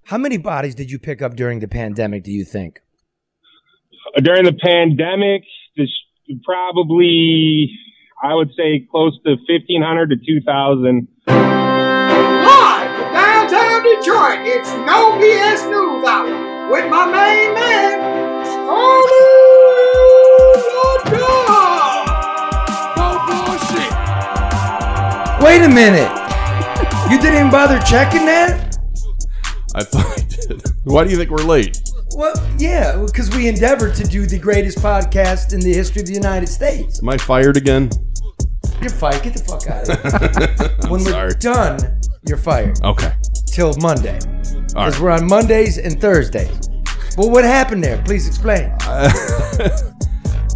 How many bodies did you pick up during the pandemic, do you think? During the pandemic, probably, I would say close to 1,500 to 2,000. Live from downtown Detroit, it's No BS News Hour with my main man, LeDuff. No bullshit. Wait a minute. You didn't even bother checking that? I thought I did. Why do you think we're late? Well, yeah, because we endeavored to do the greatest podcast in the history of the United States. Am I fired again? You're fired. Get the fuck out of here. When we're done, you're fired. Okay. Till Monday. All Because we're on Mondays and Thursdays. Well, what happened there? Please explain.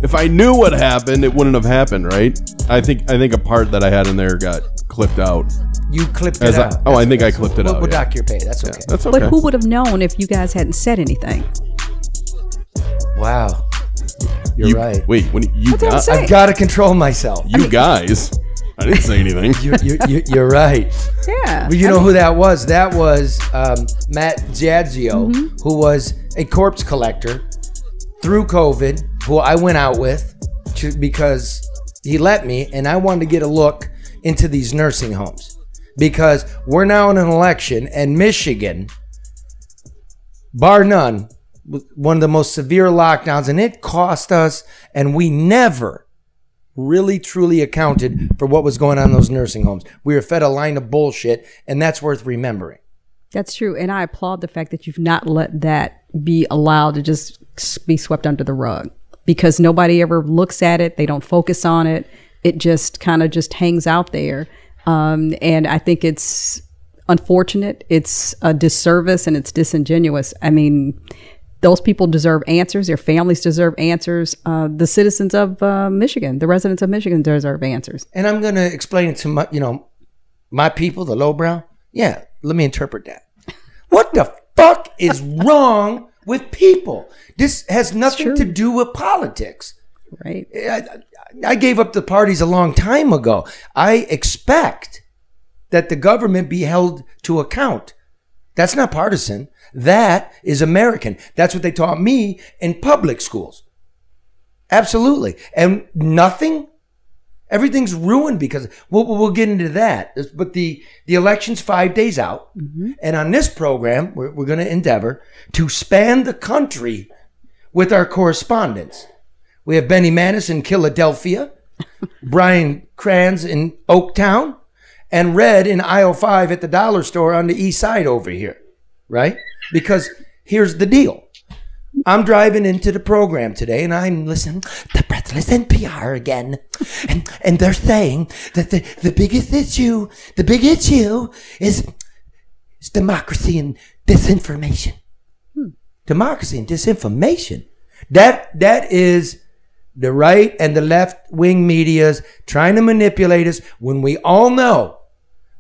If I knew what happened, it wouldn't have happened, right? I think a part that I had in there got clipped out. You clipped it out. I think I clipped it out. We'll dock your pay. That's okay. That's okay. But who would have known if you guys hadn't said anything? Wow. You're right. Wait, I've got to control myself. Guys. I didn't say anything. You're right. Yeah. Well, you know who that was? That was Matt Giadzio, who was a corpse collector through COVID, who I went out with because he let me, and I wanted to get a look into these nursing homes. Because we're now in an election, and Michigan, bar none, one of the most severe lockdowns, and it cost us, and we never really truly accounted for what was going on in those nursing homes. We were fed a line of bullshit, and that's worth remembering. That's true. And I applaud the fact that you've not let that be allowed to just be swept under the rug, because nobody ever looks at it. They don't focus on it. It just kind of just hangs out there. And I think it's unfortunate. It's a disservice and it's disingenuous. I mean, those people deserve answers. Their families deserve answers. The citizens of Michigan, the residents of Michigan deserve answers. And I'm going to explain it to my people, the lowbrow. Yeah, let me interpret that. What the fuck is wrong with people? This has nothing to do with politics. Right. I gave up the parties a long time ago. I expect that the government be held to account. That's not partisan. That is American. That's what they taught me in public schools. Absolutely. And everything's ruined because we'll get into that. But the election's 5 days out. Mm-hmm. And on this program, we're going to endeavor to span the country with our correspondents. We have Benny Manis in Philadelphia, Brian Kranz in Oaktown, and Red in aisle 5 at the dollar store on the east side over here, right? Because here's the deal. I'm driving into the program today, and I'm listening to Breathless NPR again. And they're saying that the biggest issue is democracy and disinformation. Democracy and disinformation. That is the right and the left wing medias trying to manipulate us when we all know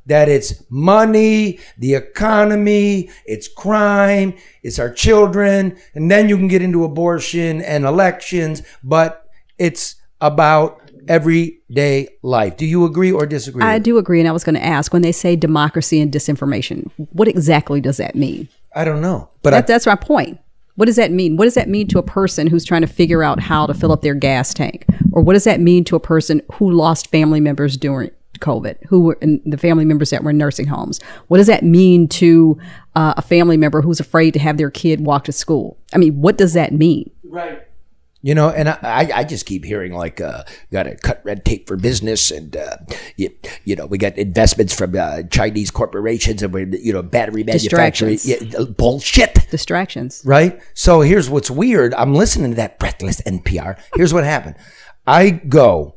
that it's money, the economy, it's crime, it's our children, and then you can get into abortion and elections, but it's about everyday life. Do you agree or disagree? I do agree, and I was going to ask, when they say democracy and disinformation, what exactly does that mean? I don't know. But that's my point. What does that mean? What does that mean to a person who's trying to figure out how to fill up their gas tank? Or what does that mean to a person who lost family members during COVID, who were in the family members that were in nursing homes? What does that mean to a family member who's afraid to have their kid walk to school? I mean, what does that mean? Right. You know, and I just keep hearing like, got to cut red tape for business, and we got investments from Chinese corporations, and battery manufacturing. Bullshit. Distractions. Right. So here's what's weird. I'm listening to that breathless NPR. Here's what happened. I go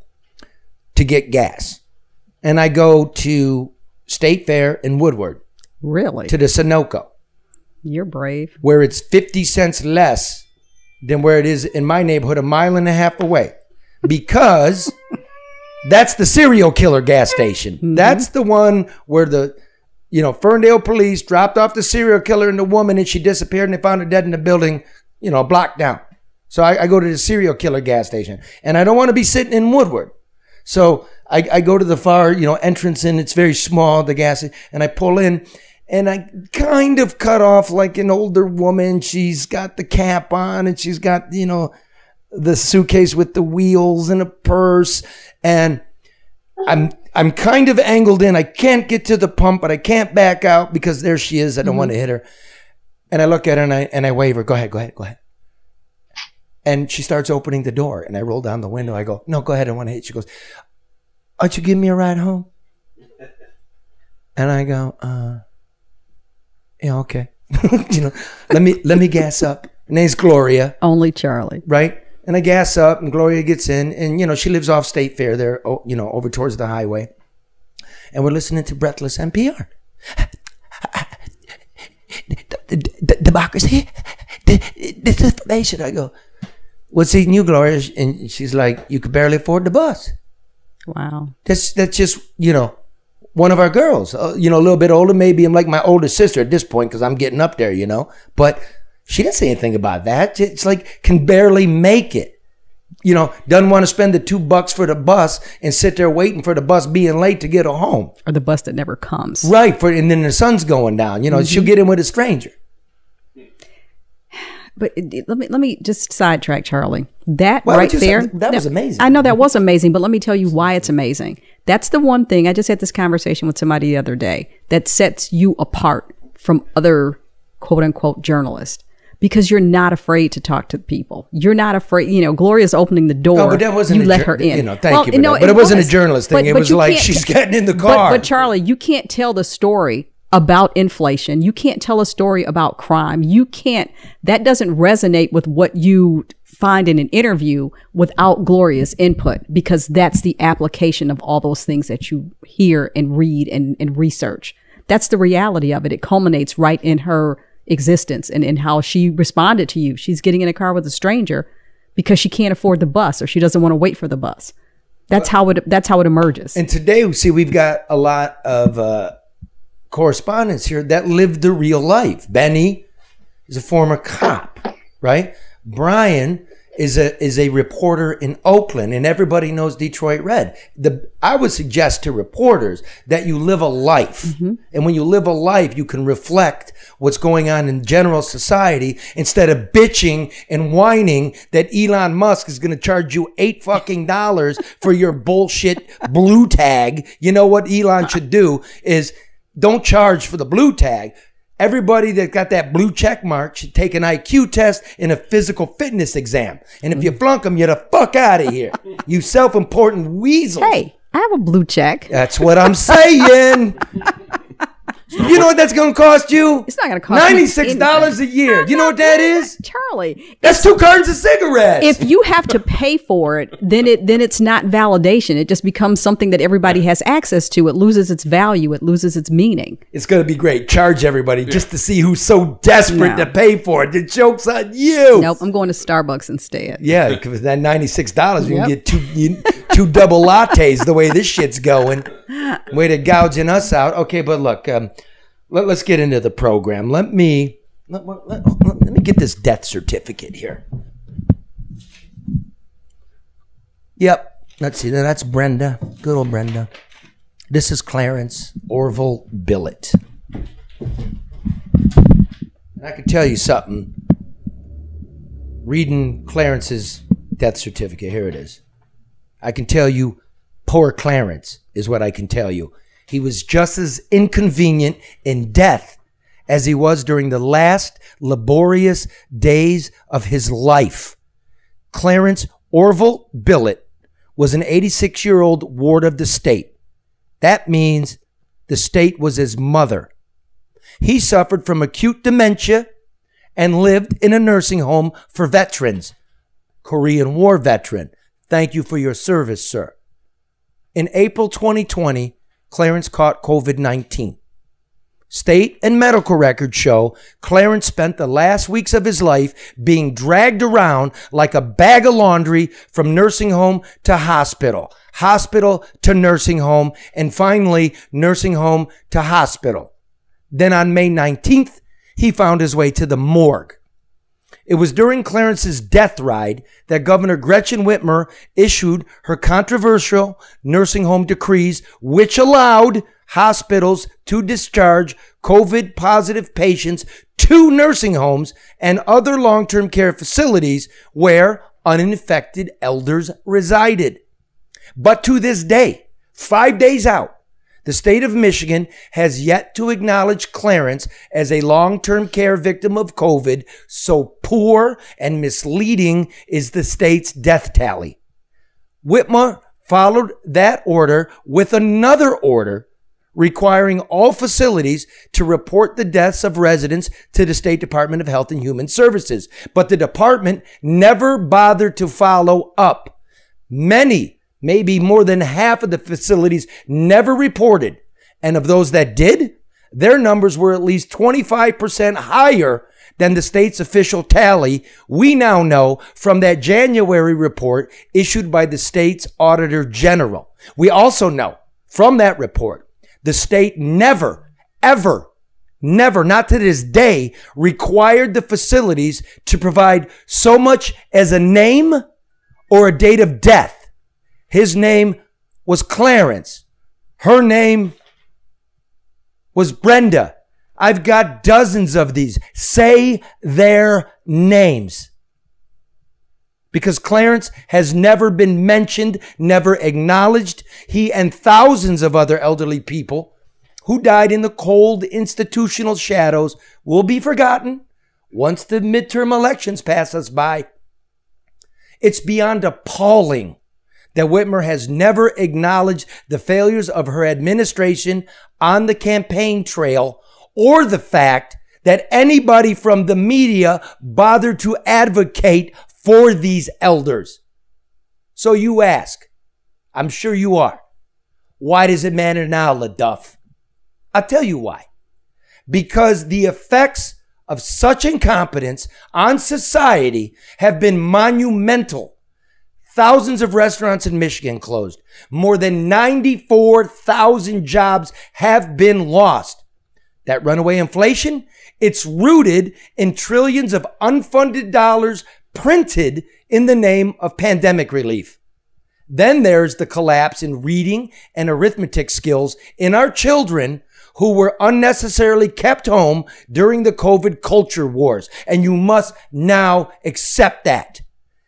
to get gas, and I go to State Fair in Woodward. Really? To the Sunoco. You're brave. Where it's 50 cents less than where it is in my neighborhood, 1.5 miles away, because that's the serial killer gas station. Mm-hmm. That's the one where the Ferndale police dropped off the serial killer and the woman, and she disappeared, and they found her dead in the building, a block down. So I go to the serial killer gas station, and I don't want to be sitting in Woodward. So I go to the far, entrance, and it's very small, the gas, and I pull in, And I kind of cut off like an older woman. She's got the cap on and she's got, you know, the suitcase with the wheels and a purse. And I'm kind of angled in. I can't get to the pump, but I can't back out because there she is. I don't want to hit her. And I look at her and I wave her. Go ahead. And she starts opening the door. And I roll down the window. I go, no, go ahead. I want to hit. She goes, aren't you giving me a ride home? And I go, yeah, okay. You know, let me gas up. Her name's Gloria. Only Charlie. Right? And I gas up and Gloria gets in and, you know, she lives off State Fair there, you know, over towards the highway. And we're listening to Breathless NPR. Democracy, disinformation. I go, what's eating you, Gloria? And she's like, you could barely afford the bus. Wow. That's just, you know, one of our girls, you know, a little bit older. Maybe I'm like my older sister at this point because I'm getting up there, you know. But she didn't say anything about that. It's like, can barely make it. You know, doesn't want to spend the $2 for the bus and sit there waiting for the bus being late to get her home. Or the bus that never comes. Right. And then the sun's going down. You know, she'll get in with a stranger. But let me just sidetrack, Charlie. That was amazing. I know that was amazing, but let me tell you why it's amazing. That's the one thing, I just had this conversation with somebody the other day, that sets you apart from other quote unquote journalists. Because you're not afraid to talk to people. You're not afraid. You know, Gloria's opening the door. No, but that wasn't you let her in. You know, thank you. For that. But it wasn't a journalist thing. It was like she's getting in the car. But Charlie, you can't tell the story about inflation. You can't tell a story about crime. You can't. That doesn't resonate with what you find in an interview without Gloria's input, because that's the application of all those things that you hear and read and research. That's the reality of it. It culminates right in her existence and in how she responded to you. She's getting in a car with a stranger because she can't afford the bus or she doesn't want to wait for the bus. That's how it emerges. And today, see, we've got a lot of correspondents here that live the real life. Benny is a former cop, right? Brian is a reporter in Oakland, and everybody knows Detroit Red. I would suggest to reporters that you live a life. Mm-hmm. And when you live a life, you can reflect what's going on in general society instead of bitching and whining that Elon Musk is going to charge you $8 for your bullshit blue tag. You know what Elon should do is don't charge for the blue tag. Everybody that got that blue check mark should take an IQ test and a physical fitness exam. And if you flunk them, you're the fuck out of here. You self-important weasels. Hey, I have a blue check. That's what I'm saying. You know what that's going to cost you? It's not going to cost $96 a year. You know what that is? Charlie. That's 2 cartons of cigarettes. If you have to pay for it, then it's not validation. It just becomes something that everybody has access to. It loses its value. It loses its meaning. It's going to be great. Charge everybody just to see who's so desperate to pay for it. The joke's on you. Nope, I'm going to Starbucks instead. Yeah, because that $96, you can get two double lattes the way this shit's going. Way to gouging us out. Okay, but look, let's get into the program. Let me get this death certificate here. Yep, let's see. That's Brenda. Good old Brenda. This is Clarence Orville Billett. I can tell you something. Reading Clarence's death certificate, here it is. I can tell you, poor Clarence is what I can tell you. He was just as inconvenient in death as he was during the last laborious days of his life. Clarence Orville Billett was an 86-year-old ward of the state. That means the state was his mother. He suffered from acute dementia and lived in a nursing home for veterans. Korean War veteran. Thank you for your service, sir. In April 2020, Clarence caught COVID-19. State and medical records show Clarence spent the last weeks of his life being dragged around like a bag of laundry from nursing home to hospital, hospital to nursing home, and finally nursing home to hospital. Then on May 19th, he found his way to the morgue. It was during Clarence's death ride that Governor Gretchen Whitmer issued her controversial nursing home decrees, which allowed hospitals to discharge COVID positive patients to nursing homes and other long-term care facilities where uninfected elders resided. But to this day, 5 days out, the state of Michigan has yet to acknowledge Clarence as a long-term care victim of COVID, so poor and misleading is the state's death tally. Whitmer followed that order with another order requiring all facilities to report the deaths of residents to the State Department of Health and Human Services. But the department never bothered to follow up. Many, maybe more than half of the facilities never reported. And of those that did, their numbers were at least 25% higher than the state's official tally we now know from that January report issued by the state's Auditor General. We also know from that report the state never, ever, never, not to this day, required the facilities to provide so much as a name or a date of death. His name was Clarence. Her name was Brenda. I've got dozens of these. Say their names. Because Clarence has never been mentioned, never acknowledged. He and thousands of other elderly people who died in the cold institutional shadows will be forgotten once the midterm elections pass us by. It's beyond appalling that Whitmer has never acknowledged the failures of her administration on the campaign trail or the fact that anybody from the media bothered to advocate for these elders. So you ask, I'm sure you are, why does it matter now, LeDuff? I'll tell you why. Because the effects of such incompetence on society have been monumental. Thousands of restaurants in Michigan closed. More than 94,000 jobs have been lost. That runaway inflation, it's rooted in trillions of unfunded dollars printed in the name of pandemic relief. Then there's the collapse in reading and arithmetic skills in our children who were unnecessarily kept home during the COVID culture wars. And you must now accept that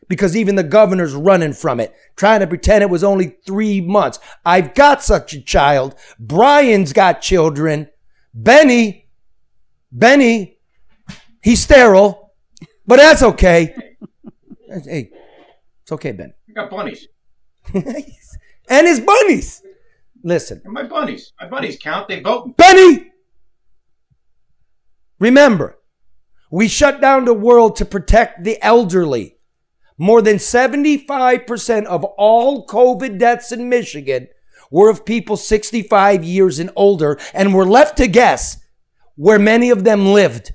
because even the governor's running from it, trying to pretend it was only 3 months. I've got such a child. Brian's got children. Benny, he's sterile, but that's okay. Hey, it's okay, Ben. I got bunnies. And his bunnies. Listen. And my bunnies count. They vote. Benny! Remember, we shut down the world to protect the elderly. More than 75% of all COVID deaths in Michigan were of people 65 years and older, and we're left to guess where many of them lived.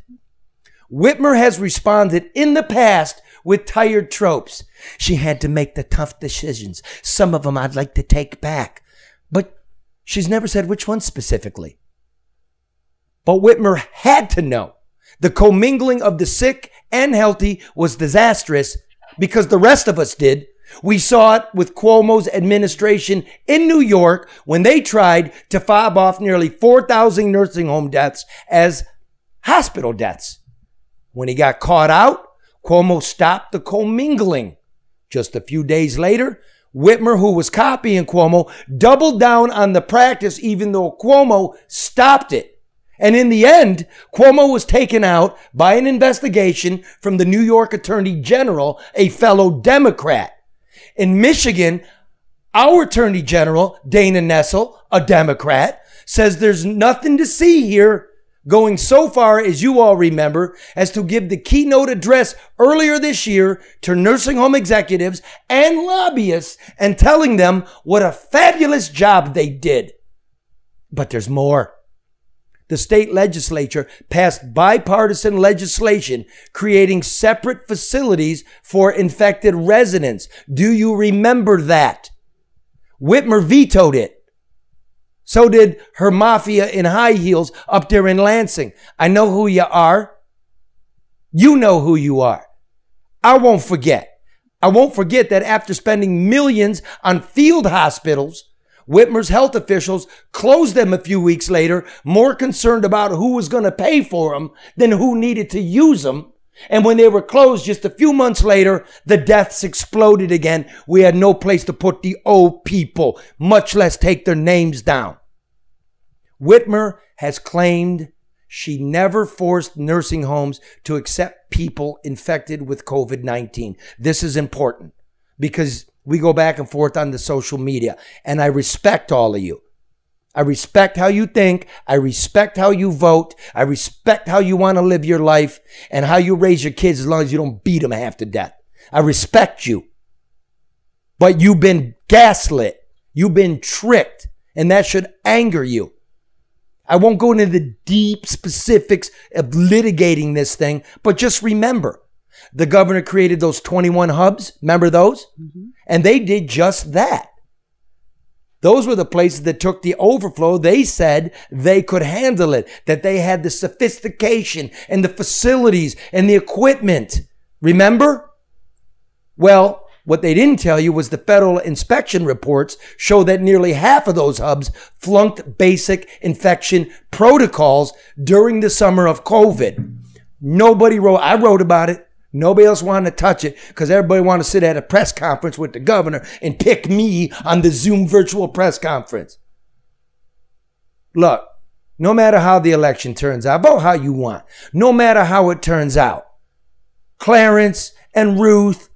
Whitmer has responded in the past with tired tropes. She had to make the tough decisions. Some of them I'd like to take back. But she's never said which ones specifically. But Whitmer had to know the commingling of the sick and healthy was disastrous because the rest of us did. We saw it with Cuomo's administration in New York when they tried to fob off nearly 4,000 nursing home deaths as hospital deaths. When he got caught out, Cuomo stopped the commingling. Just a few days later, Whitmer, who was copying Cuomo, doubled down on the practice even though Cuomo stopped it. And in the end, Cuomo was taken out by an investigation from the New York Attorney General, a fellow Democrat. In Michigan, our Attorney General, Dana Nessel, a Democrat, says there's nothing to see here, going so far, as you all remember, as to give the keynote address earlier this year to nursing home executives and lobbyists and telling them what a fabulous job they did. But there's more. The state legislature passed bipartisan legislation creating separate facilities for infected residents. Do you remember that? Whitmer vetoed it. So did her mafia in high heels up there in Lansing. I know who you are. You know who you are. I won't forget. I won't forget that after spending millions on field hospitals, Whitmer's health officials closed them a few weeks later, more concerned about who was going to pay for them than who needed to use them. And when they were closed just a few months later, the deaths exploded again. We had no place to put the old people, much less take their names down. Whitmer has claimed she never forced nursing homes to accept people infected with COVID-19. This is important because we go back and forth on the social media, and I respect all of you. I respect how you think. I respect how you vote. I respect how you want to live your life and how you raise your kids as long as you don't beat them half to death. I respect you. But you've been gaslit. You've been tricked, and that should anger you. I won't go into the deep specifics of litigating this thing, but just remember, the governor created those 21 hubs. Remember those? Mm-hmm. And they did just that. Those were the places that took the overflow. They said they could handle it, that they had the sophistication and the facilities and the equipment. Remember? Well, what they didn't tell you was the federal inspection reports show that nearly half of those hubs flunked basic infection protocols during the summer of COVID. Nobody wrote, I wrote about it. Nobody else wanted to touch it because everybody wanted to sit at a press conference with the governor and pick me on the Zoom virtual press conference. Look, no matter how the election turns out, vote how you want. No matter how it turns out, Clarence and Ruth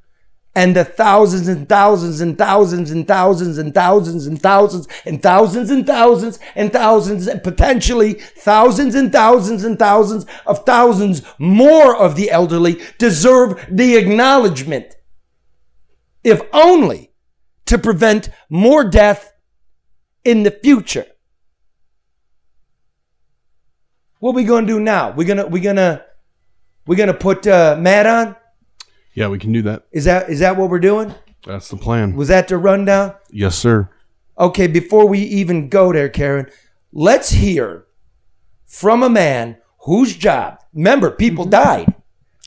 and the thousands and thousands and thousands and thousands and thousands and thousands and thousands and thousands and thousands and potentially thousands and thousands and thousands of thousands more of the elderly deserve the acknowledgement, if only to prevent more death in the future. What are we gonna do now? We're gonna put Matt on. Yeah, we can do that. Is that what we're doing? That's the plan. Was that the rundown? Yes, sir. Okay, before we even go there, Karen, let's hear from a man whose job, remember, people died.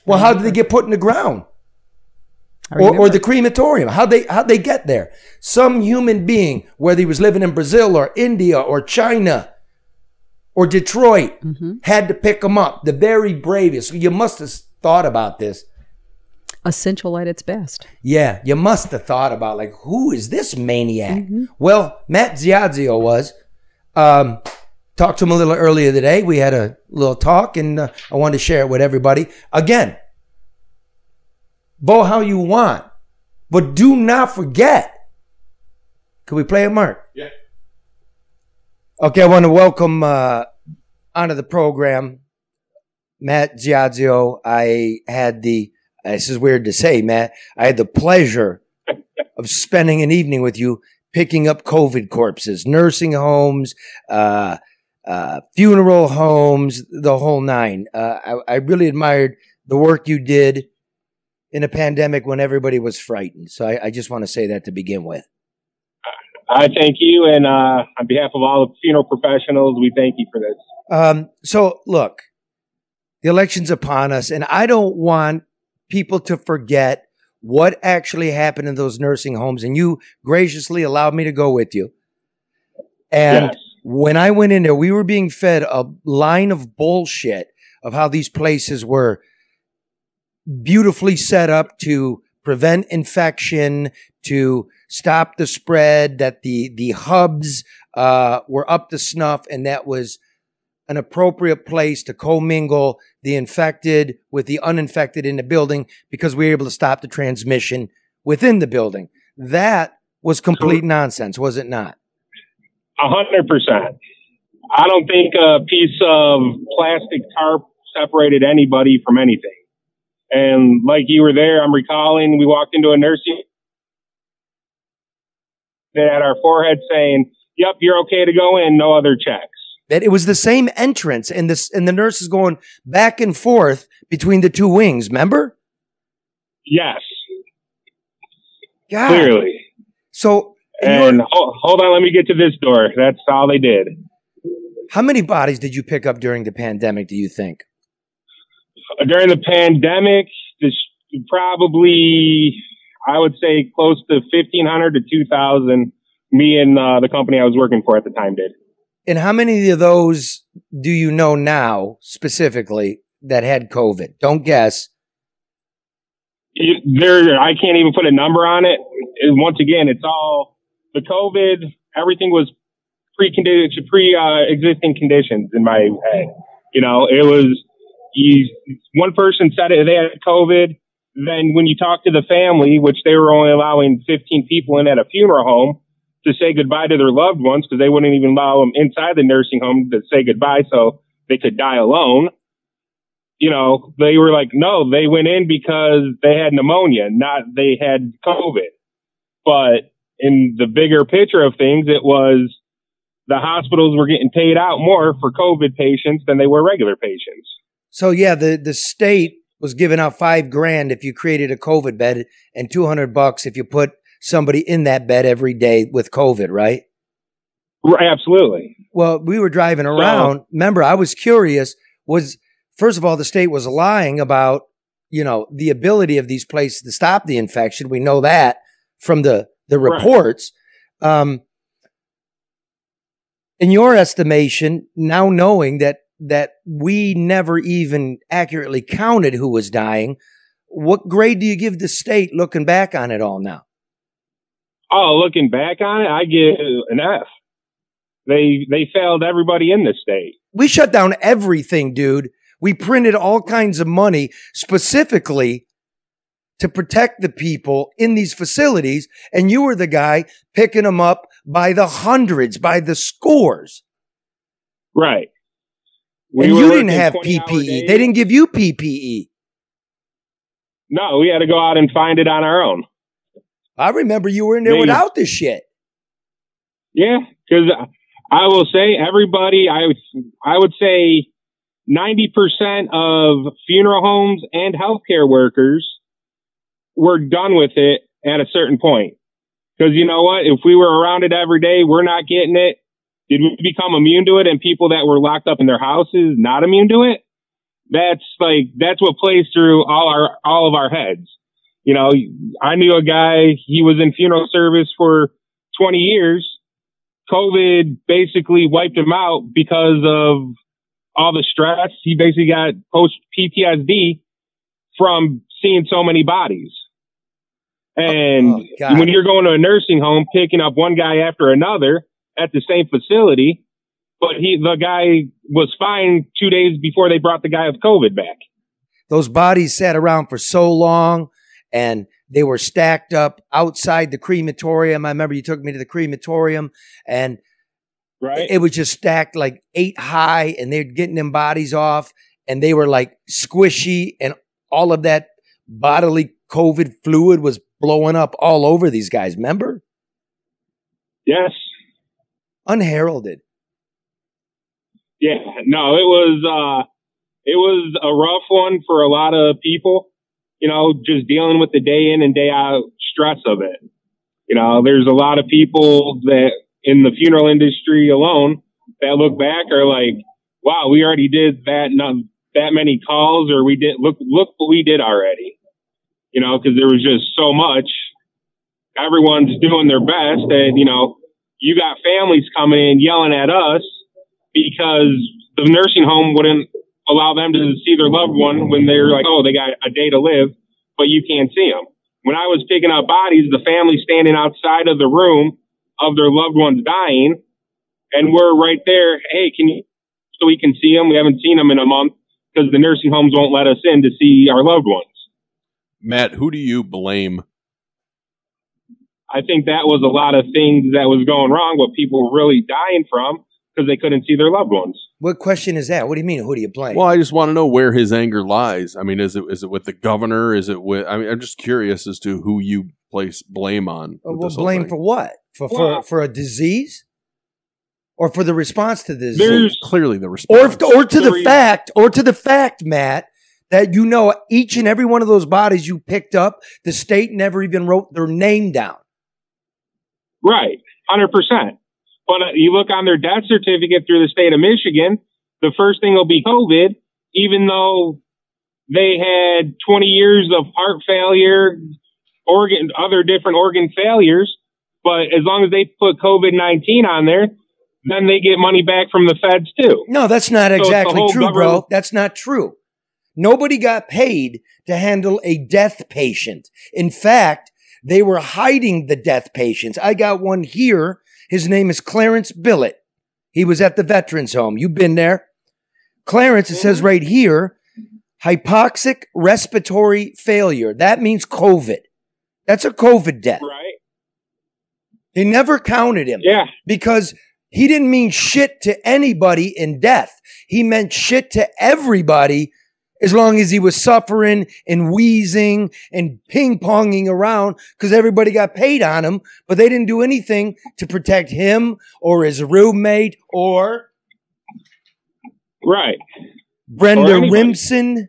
Well, how did they get put in the ground? Or the crematorium? How'd they get there? Some human being, whether he was living in Brazil or India or China or Detroit, had to pick them up. The very bravest. You must have thought about this. Essential at its best. Yeah, you must have thought about, like, who is this maniac? Well, Matt Ziazio was. Talked to him a little earlier today. We had a little talk, and I wanted to share it with everybody. Again, vote how you want, but do not forget. Can we play it, Mark? Yeah. Okay, I want to welcome onto the program Matt Ziazio. This is weird to say, Matt. I had the pleasure of spending an evening with you picking up COVID corpses, nursing homes, funeral homes, the whole nine. I really admired the work you did in a pandemic when everybody was frightened. So I just want to say that to begin with. I thank you. And on behalf of all the funeral professionals, we thank you for this. So look, the election's upon us, and I don't want people to forget what actually happened in those nursing homes. And you graciously allowed me to go with you. And yes, when I went in there, we were being fed a line of bullshit of how these places were beautifully set up to prevent infection, to stop the spread, that the hubs were up to snuff, and that was an appropriate place to commingle the infected with the uninfected in the building because we were able to stop the transmission within the building. That was complete nonsense, was it not? 100%. I don't think a piece of plastic tarp separated anybody from anything. And like you were there, I'm recalling we walked into a nursing that had our forehead saying, "Yep, you're okay to go in, no other checks." That it was the same entrance, and the nurses going back and forth between the two wings. Remember? Yes. God. Clearly. So, and hold on, let me get to this door. That's all they did. How many bodies did you pick up during the pandemic, do you think? During the pandemic, probably, I would say close to 1,500 to 2,000 Me and the company I was working for at the time did. And how many of those do you know now specifically that had COVID? Don't guess. I can't even put a number on it. Once again, it's all the COVID. Everything was pre-existing conditions in my head. You know, it was one person said it, they had COVID. Then when you talk to the family, which they were only allowing 15 people in at a funeral home to say goodbye to their loved ones, because they wouldn't even allow them inside the nursing home to say goodbye so they could die alone. You know, they were like, no, they went in because they had pneumonia, not they had COVID. But in the bigger picture of things, it was the hospitals were getting paid out more for COVID patients than they were regular patients. So yeah, the state was giving out $5,000 if you created a COVID bed and $200 if you put somebody in that bed every day with COVID, right? Right, absolutely. Well, we were driving around. Remember, I was curious, first of all, the state was lying about, you know, the ability of these places to stop the infection. We know that from the reports. Right. In your estimation, now knowing that we never even accurately counted who was dying, what grade do you give the state looking back on it all now? Oh, looking back on it, I give an F. They failed everybody in this state. We shut down everything, dude. We printed all kinds of money specifically to protect the people in these facilities, and you were the guy picking them up by the hundreds, by the scores. Right. And you didn't have PPE. They didn't give you PPE. No, we had to go out and find it on our own. I remember you were in there without this shit. Yeah, because I will say everybody, I would say 90% of funeral homes and healthcare workers were done with it at a certain point. Because you know what? If we were around it every day, we're not getting it. Did we become immune to it? And people that were locked up in their houses not immune to it? That's what plays through all of our heads. You know, I knew a guy, he was in funeral service for 20 years. COVID basically wiped him out because of all the stress. He basically got post PTSD from seeing so many bodies. And when you're going to a nursing home, picking up one guy after another at the same facility, but the guy was fine 2 days before they brought the guy with COVID back. Those bodies sat around for so long, and they were stacked up outside the crematorium. I remember you took me to the crematorium, and it was just stacked like 8 high, and they're getting them bodies off, and they were like squishy, and all of that bodily COVID fluid was blowing up all over these guys. Remember? Yes. Unheralded. Yeah, no, it was a rough one for a lot of people, you know, just dealing with the day in and day out stress of it. You know, there's a lot of people that in the funeral industry alone that look back are like, wow, we already did that many calls, or we did look what we did already. You know, because there was just so much. Everyone's doing their best, and you know, you got families coming in yelling at us because the nursing home wouldn't allow them to see their loved one when they're like, oh, they got a day to live, but you can't see them. When I was picking up bodies, the family standing outside of the room of their loved ones dying, and we're right there. Hey, so we can see them? We haven't seen them in a month because the nursing homes won't let us in to see our loved ones. Matt, who do you blame? I think that was a lot of things that was going wrong, what people were really dying from because they couldn't see their loved ones. What question is that? What do you mean? Who do you blame? Well, I just want to know where his anger lies. I mean, is it with the governor? Is it with? I mean, I'm just curious as to who you place blame on. Well, blame for what? For a disease, or for the response to the disease? There's clearly the response, or to the fact, Matt, that you know each and every one of those bodies you picked up, the state never even wrote their name down. Right, 100%. But you look on their death certificate through the state of Michigan, the first thing will be COVID, even though they had 20 years of heart failure, other different organ failures. But as long as they put COVID-19 on there, then they get money back from the feds too. No, that's not So it's the exactly whole true, bro. government- That's not true. Nobody got paid to handle a death patient. In fact, they were hiding the death patients. I got one here. His name is Clarence Billett. He was at the Veterans Home. You've been there. Clarence, it says right here, hypoxic respiratory failure. That means COVID. That's a COVID death. Right. They never counted him. Yeah. Because he didn't mean shit to anybody in death. He meant shit to everybody as long as he was suffering and wheezing and ping-ponging around because everybody got paid on him, but they didn't do anything to protect him or his roommate or Right. Brenda Or anybody. Rimson.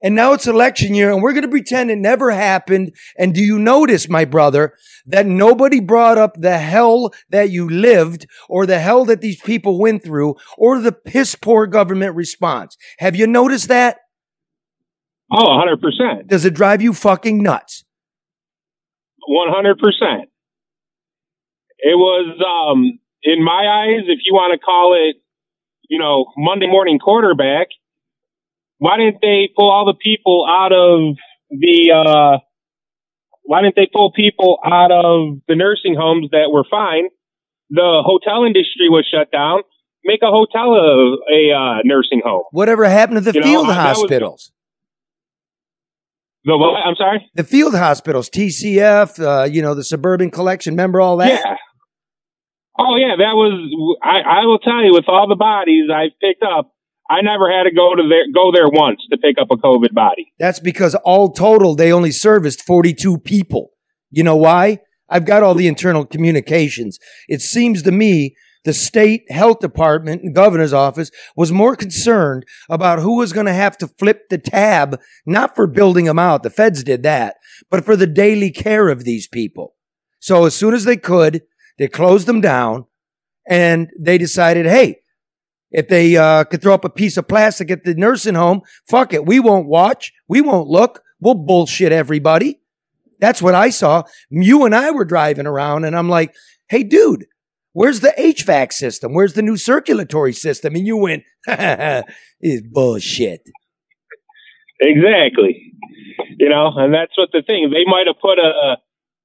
And now it's election year and we're going to pretend it never happened. And do you notice, my brother, that nobody brought up the hell that you lived or the hell that these people went through or the piss poor government response? Have you noticed that? Oh, 100%. Does it drive you fucking nuts? 100%. It was, in my eyes, if you want to call it, Monday morning quarterback, why didn't they pull all the people out of the nursing homes that were fine? The hotel industry was shut down. Make a hotel a nursing home. Whatever happened to the field that was- hospitals? The what? I'm sorry? The field hospitals, TCF, the suburban collection. Remember all that? Yeah. Oh, yeah, that was, I will tell you, with all the bodies I've picked up, I never had to go there once to pick up a COVID body. That's because all total, they only serviced 42 people. You know why? I've got all the internal communications. It seems to me the state health department and governor's office was more concerned about who was going to have to flip the tab, not for building them out. The feds did that, but for the daily care of these people. So as soon as they could, they closed them down and they decided, hey, if they could throw up a piece of plastic at the nursing home, fuck it. We won't watch. We won't look. We'll bullshit everybody. That's what I saw. You and I were driving around and I'm like, hey, dude, where's the HVAC system? Where's the new circulatory system? And you went, it's bullshit. Exactly. And that's what the thing. They might have put a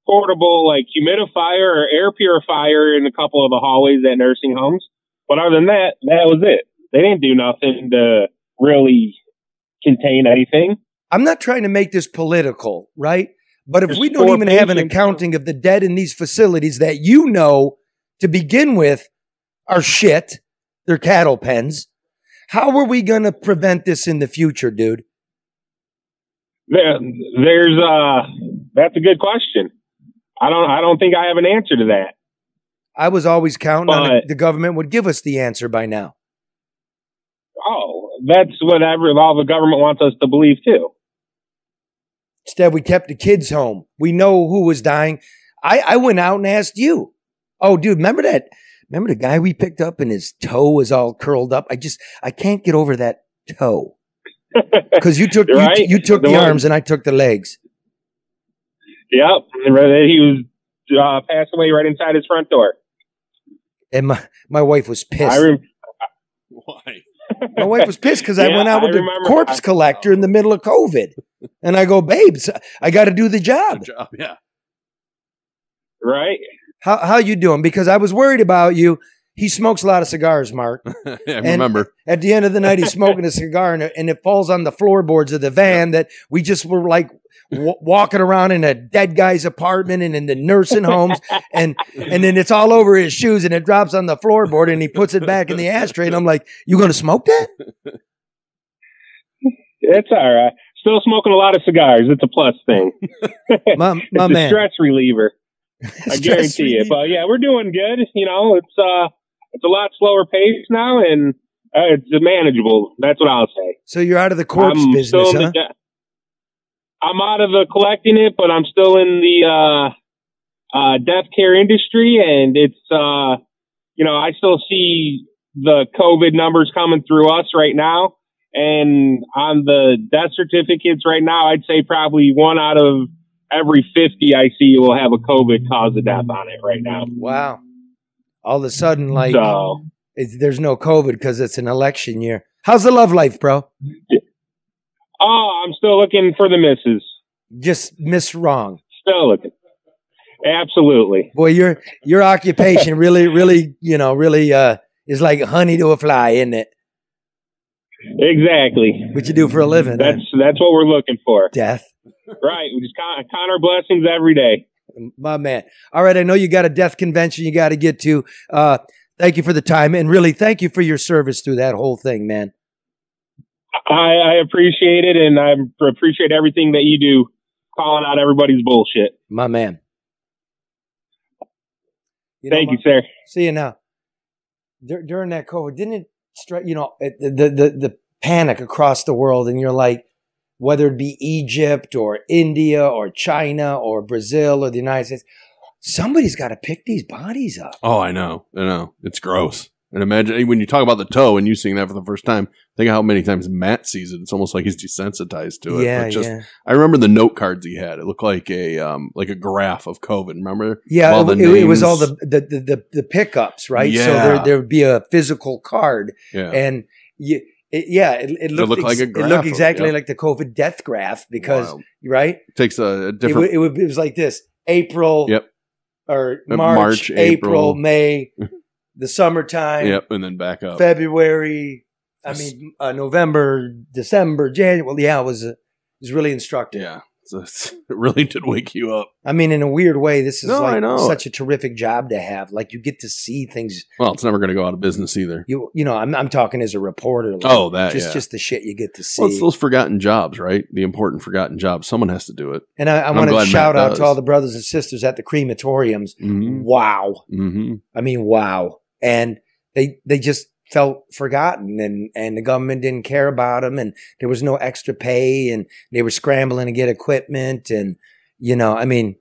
portable humidifier or air purifier in a couple of the hallways at nursing homes. But other than that, that was it. They didn't do nothing to really contain anything. I'm not trying to make this political, right? But if There's we don't 4 even have an patients. accounting of the dead in these facilities that to begin with, are shit, they're cattle pens, how are we going to prevent this in the future, dude? That's a good question. I don't think I have an answer to that. I was always counting on But- the government would give us the answer by now. Oh, that's whatever all the government wants us to believe too. Instead, we kept the kids home. We know who was dying. I went out and asked you. Oh, dude, remember that? Remember the guy we picked up and his toe was all curled up? I can't get over that toe. Because you took Right? you took the one- arms and I took the legs. Yep. And he was passed away right inside his front door. And my wife was pissed. Why? My wife was pissed because I Yeah, went out with I the remember. corpse collector in the middle of COVID. And I go, babes, I got to do the job. Good job. Yeah. Right? How you doing? Because I was worried about you. He smokes a lot of cigars, Mark. I And remember. At the end of the night, he's smoking a cigar and it falls on the floorboards of the van that we just were like walking around in a dead guy's apartment and in the nursing homes. And then it's all over his shoes and it drops on the floorboard and he puts it back in the ashtray. And I'm like, you going to smoke that? It's all right. Still smoking a lot of cigars. It's a plus thing. My It's a man. stress reliever. I Stress guarantee you. relief. But yeah, we're doing good. It's a lot slower pace now, and it's manageable. That's what I'll say. So you're out of the corpse I'm business, still in huh? I'm out of the collecting it, but I'm still in the death care industry, and it's I still see the COVID numbers coming through us right now, and on the death certificates right now, I'd say probably 1 out of every 50 I see will have a COVID cause of death on it right now. Wow. All of a sudden, like, So, there's no COVID because it's an election year. How's the love life, bro? oh, I'm still looking for the misses. Just miss wrong. Still looking. Absolutely. Boy, your occupation really, really, is like honey to a fly, isn't it? Exactly. What you do for a living? That's what we're looking for. Death. Right. We just count our blessings every day. My man. All right. I know you got a death convention you got to get to. Thank you for the time. And really, thank you for your service through that whole thing, man. I appreciate it. And I appreciate everything that you do, calling out everybody's bullshit. My man. Thank you, sir. See you now. During that COVID, didn't it strike, the panic across the world, and you're like, whether it be Egypt or India or China or Brazil or the United States, somebody's got to pick these bodies up. Oh, I know. It's gross. And imagine when you talk about the toe and you seeing that for the first time, think of how many times Matt sees it. It's almost like he's desensitized to it. Yeah, but yeah. I remember the note cards he had. It looked like a graph of COVID. Remember? Yeah, all the it was names. all the pickups, right? Yeah. So there would be a physical card, Yeah. and it looked like a graph. It looked exactly Yep. like the COVID death graph because Wild. right, It takes a different. it was like this: April, Yep. or March, April, April. May, the summertime, Yep, and then back up. February. November, December, January. Well, yeah, it was really instructive. Yeah, so it really did wake you up. I mean, in a weird way, this is I know. such a terrific job to have. Like, you get to see things. Well, it's never going to go out of business either. I'm talking as a reporter. Like, Oh, that, yeah. just the shit you get to see. Well, it's those forgotten jobs, right? The important forgotten jobs. Someone has to do it. And I I'm want to glad shout Matt out does. to all the brothers and sisters at the crematoriums. Mm-hmm. Wow. Mm-hmm. I mean, wow. And they just felt forgotten, and the government didn't care about them, and there was no extra pay, and they were scrambling to get equipment, and I mean,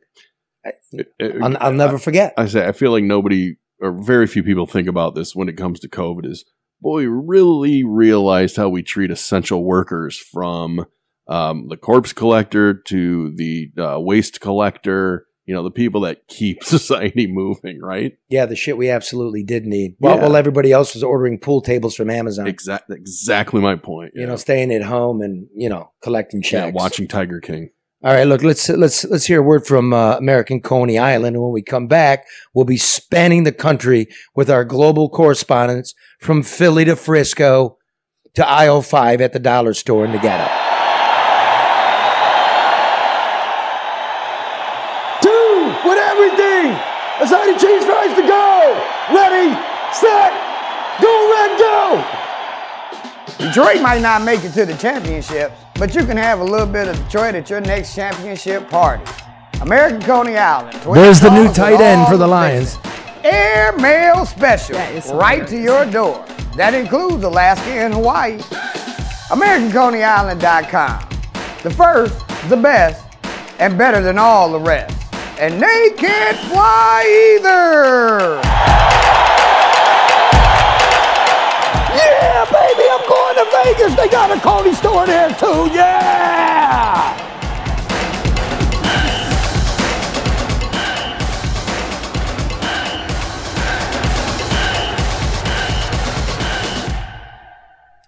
I'll never forget. I feel like nobody or very few people think about this when it comes to COVID is, boy, we really realized how we treat essential workers, from the corpse collector to the waste collector, the people that keep society moving, right? Yeah, the shit we absolutely did need. While everybody else was ordering pool tables from Amazon. Exactly my point. Yeah. Staying at home and, collecting checks. Yeah, watching Tiger King. All right, look, let's hear a word from American Coney Island. And when we come back, we'll be spanning the country with our global correspondents from Philly to Frisco to aisle 5 at the dollar store in the ghetto. With everything, a side of cheese fries to go. Ready, set, go, Red, go. Detroit might not make it to the championships, but you can have a little bit of Detroit at your next championship party. American Coney Island. There's the new with tight end all for the Lions. Air mail special, That is right to your door. That includes Alaska and Hawaii. AmericanConeyIsland.com. The first, the best, and better than all the rest. And they can't fly either. Yeah, baby, I'm going to Vegas. They got a Coney store there too. Yeah.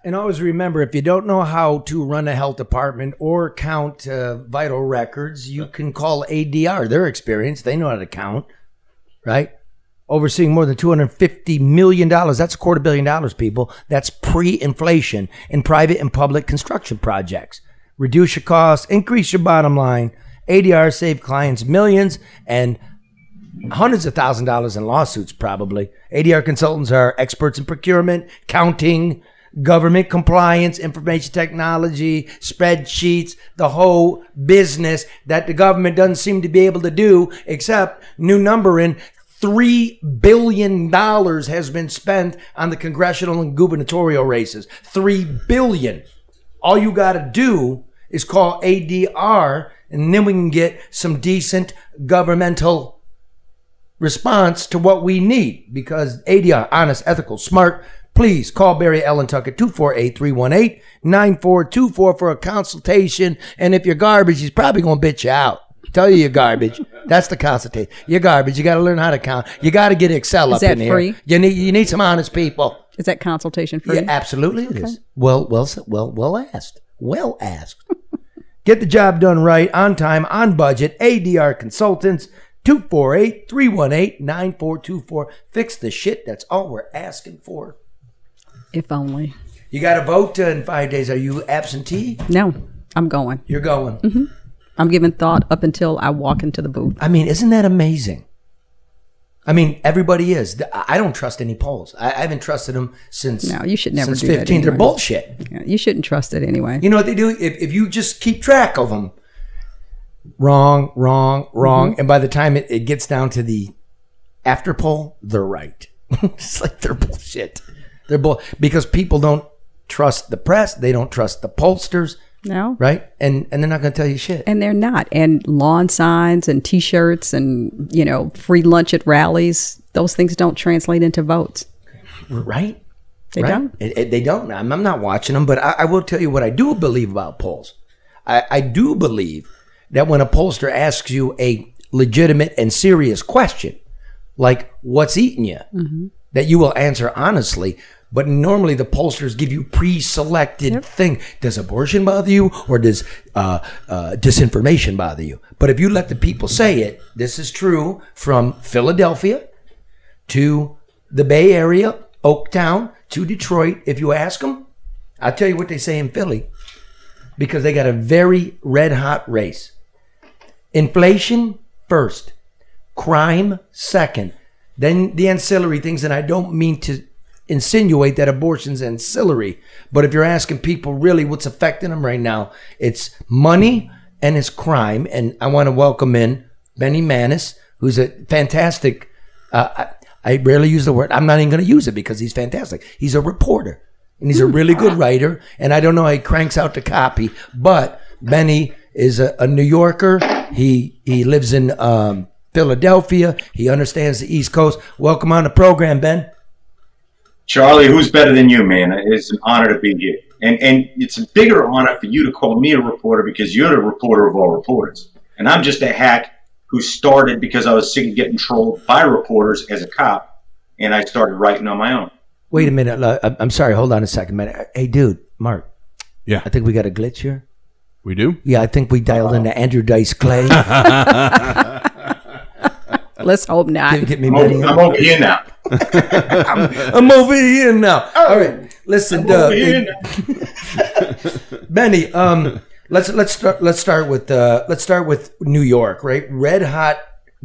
And always remember, if you don't know how to run a health department or count vital records, you can call ADR. They're experienced. They know how to count, right? Overseeing more than $250 million. That's $250 million, people. That's pre-inflation in private and public construction projects. Reduce your costs, increase your bottom line. ADR save clients millions and hundreds of thousands of dollars in lawsuits, probably. ADR consultants are experts in procurement, counting, government compliance, information technology, spreadsheets, the whole business that the government doesn't seem to be able to do, except new numbering. $3 billion has been spent on the congressional and gubernatorial races. $3 billion. All you got to do is call ADR, and then we can get some decent governmental response to what we need. Because ADR, honest, ethical, smart. Please call Barry Ellen Tuck at 248-318-9424 for a consultation. And if you're garbage, he's probably going to bitch you out. Tell you you're garbage. That's the consultation. You're garbage. You got to learn how to count. You got to get Excel up in here. Is that free? You need some honest people. Is that consultation free? Yeah, absolutely it is. Well asked. Well asked. Get the job done right, on time, on budget. ADR Consultants, 248-318-9424. Fix the shit. That's all we're asking for. If only. You got to vote in 5 days. Are you absentee? No, I'm going. You're going. Mm-hmm. I'm giving thought up until I walk into the booth. I mean, isn't that amazing? I mean, everybody is. I don't trust any polls. I haven't trusted them since. No, you should never since do 15. that anyway. They're bullshit. Yeah, you shouldn't trust it anyway. You know what they do? If you just keep track of them, wrong, mm-hmm. And by the time it gets down to the after poll, they're right. It's like they're bullshit. Because people don't trust the press. They don't trust the pollsters. No. Right? And they're not going to tell you shit. And they're not. And lawn signs and T-shirts and, free lunch at rallies, those things don't translate into votes. Right? They don't. They don't. I'm not watching them, but I will tell you what I do believe about polls. I do believe that when a pollster asks you a legitimate and serious question, like what's eating you, mm-hmm. that you will answer honestly. But normally the pollsters give you pre-selected thing. Does abortion bother you, or does disinformation bother you? But if you let the people say it, this is true from Philadelphia to the Bay Area, Oaktown, to Detroit. If you ask them, I'll tell you what they say in Philly, because they got a very red-hot race. Inflation first, crime second, then the ancillary things, and I don't mean to insinuate that abortion's ancillary, but if you're asking people really what's affecting them right now, it's money and it's crime. And I want to welcome in Benny Manis, who's a fantastic, I rarely use the word, I'm not even going to use it because he's fantastic. He's a reporter and he's a really good writer, and I don't know how he cranks out the copy, but Benny is a New Yorker. He lives in Philadelphia. He understands the East Coast. Welcome on the program, Ben. Charlie, who's better than you, man? It's an honor to be here. And it's a bigger honor for you to call me a reporter, because you're the reporter of all reporters. And I'm just a hack who started because I was sick of getting trolled by reporters as a cop, and I started writing on my own. Wait a minute. I'm sorry. Hold on a second, man. Hey, dude, Mark. Yeah. I think we got a glitch here. We do? Yeah, I think we dialed into Andrew Dice Clay. Let's hope not. Get me I'm over here now. I'm over here now. All right, listen, Benny. Let's start with New York, right? Red hot